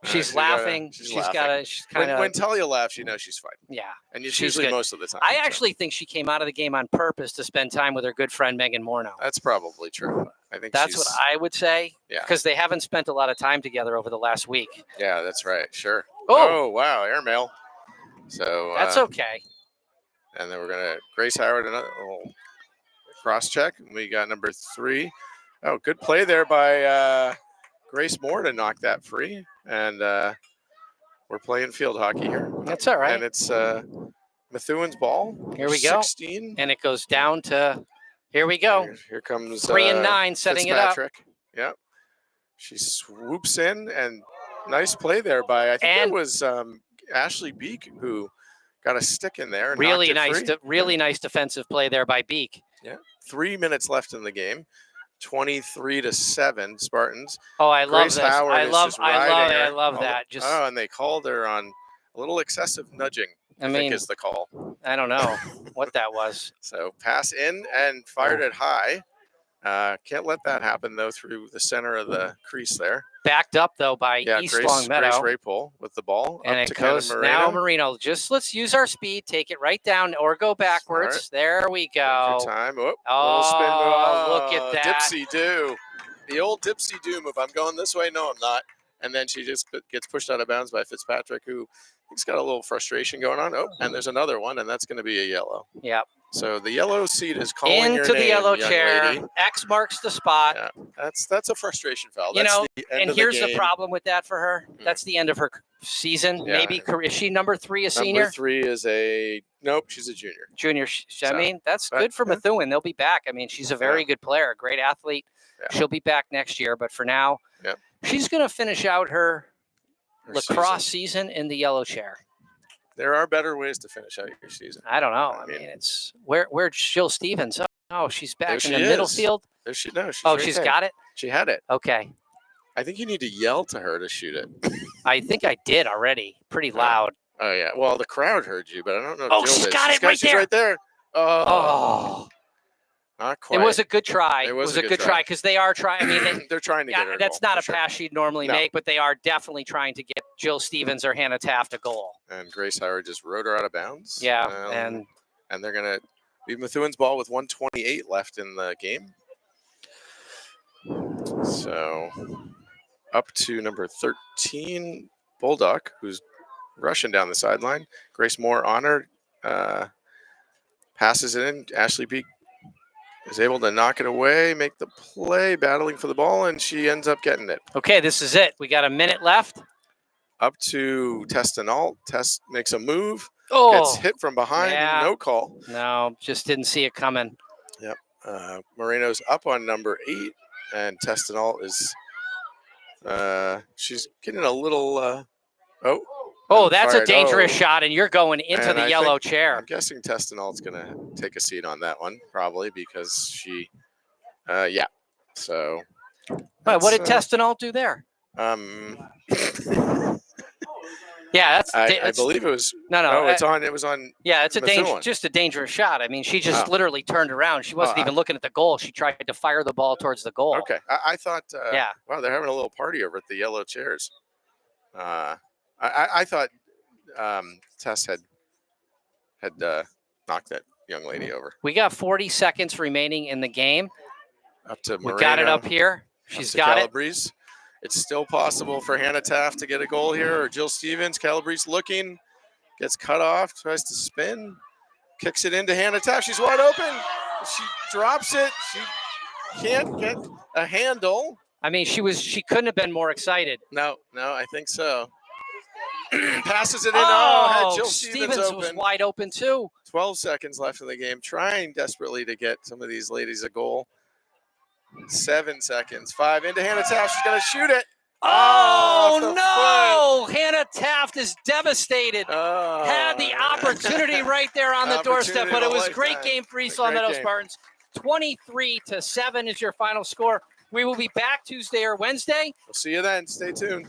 She's laughing. She's kind of. When Talia laughs, you know she's fine. Yeah, and it's usually good. Most of the time. I actually think she came out of the game on purpose to spend time with her good friend Megan Morneau. That's probably true. I think that's what I would say. Yeah, because they haven't spent a lot of time together over the last week. Yeah, that's right. Sure. Oh wow, airmail. So that's okay. And then we're gonna Grace Howard another little cross check. We got number 3. Oh, good play there by Grace Moore to knock that free. And we're playing field hockey here. That's all right. And it's Methuen's ball. Here we go. 16. And it goes down to, here we go. Here comes 3 and 9 setting it up. Yep. She swoops in and nice play there by, I think it was Ashley Beek who got a stick in there. And really nice, really nice defensive play there by Beek. Yeah. 3 minutes left in the game. 23-7 Spartans. Oh, I love this. Howard I love that. And they called her on a little excessive nudging. I think is the call. I don't know what that was. So pass in and fired it high. Can't let that happen though through the center of the crease there. Backed up though by East Long Meadow. Grace Rapole with the ball. And it goes now Marino. Just let's use our speed, take it right down or go backwards. Right. There we go. Good time. Spin look at that. Dipsy do. The old Dipsy do move. I'm going this way. No, I'm not. And then she just gets pushed out of bounds by Fitzpatrick, who he's got a little frustration going on. Oh, and there's another one, and that's going to be a yellow. Yep. So the yellow seat is calling into your name, the yellow young chair. lady. X marks the spot. Yeah, that's a frustration foul. That's the end and of here's the the problem with that for her. That's the end of her season. Yeah. Maybe is she number 3 a senior? Number 3 is nope. She's a junior. Junior. I mean, that's good for Methuen. They'll be back. I mean, she's a very good player, a great athlete. Yeah. She'll be back next year, but for now, she's going to finish out her lacrosse season in the yellow chair. There are better ways to finish out your season. I don't know. I mean, it's where's Jill Stevens? Oh, she's back in the middle field. She's she's got it. She had it. Okay. I think you need to yell to her to shoot it. I think I did already, pretty loud. Oh yeah. Well, the crowd heard you, but I don't know. If Jill did. She's got it right there. She's right there. Oh. Not quite. It was a good try. It was a good try try. because they are trying. I mean, they're trying to get her a that's goal, not for a sure. pass she'd normally No. make, but they are definitely trying to get Jill Stevens or Hannah Taft a goal. And Grace Howard just rode her out of bounds. Yeah, and they're going to leave Methuen's ball with 1:28 left in the game. So up to number 13, Bulldog, who's rushing down the sideline. Grace Moore on her. Passes it in. Ashley Peak is able to knock it away, make the play, battling for the ball, and she ends up getting it. Okay, this is it. We got a minute left. Up to Test and Alt. Test makes a move. Oh, Gets hit from behind. yeah. No call. No, just didn't see it coming. Yep. Moreno's up on number 8, and Test and Alt is she's getting a little Oh, that's fired. a dangerous shot, and you're going into And the I yellow think- chair. I'm guessing Test and Alt's going to take a seat on that one, probably, because she yeah. So But what did that's, Testanol do there? Yeah, I that's believe it was no. it was on Yeah, it's Methuen. just a dangerous shot. I mean, she just literally turned around. She wasn't Oh, even looking at the goal. She tried to fire the ball towards the goal. Okay. I thought Yeah. wow, they're having a little party over at the yellow chairs. I thought Tess had knocked that young lady over. We got 40 seconds remaining in the game. Up to Moreno. We got it up here. She's got it. Calabrese. It's still possible for Hannah Taft to get a goal here, or Jill Stevens. Calabrese looking, gets cut off, tries to spin, kicks it into Hannah Taft. She's wide open. She drops it. She can't get a handle. I mean, she couldn't have been more excited. No, I think so. Passes it in. Oh, had Jill Stevens Stevens open. was wide open too. 12 seconds left in the game, trying desperately to get some of these ladies a goal. 7 seconds. 5 into Hannah Taft. She's going to shoot it. off the Oh, no. Hannah Taft is devastated. Oh, Had the opportunity right there on the doorstep, but it was a great game for East Long Great Meadow game. Spartans. 23-7 is your final score. We will be back Tuesday or Wednesday. We'll see you then. Stay tuned.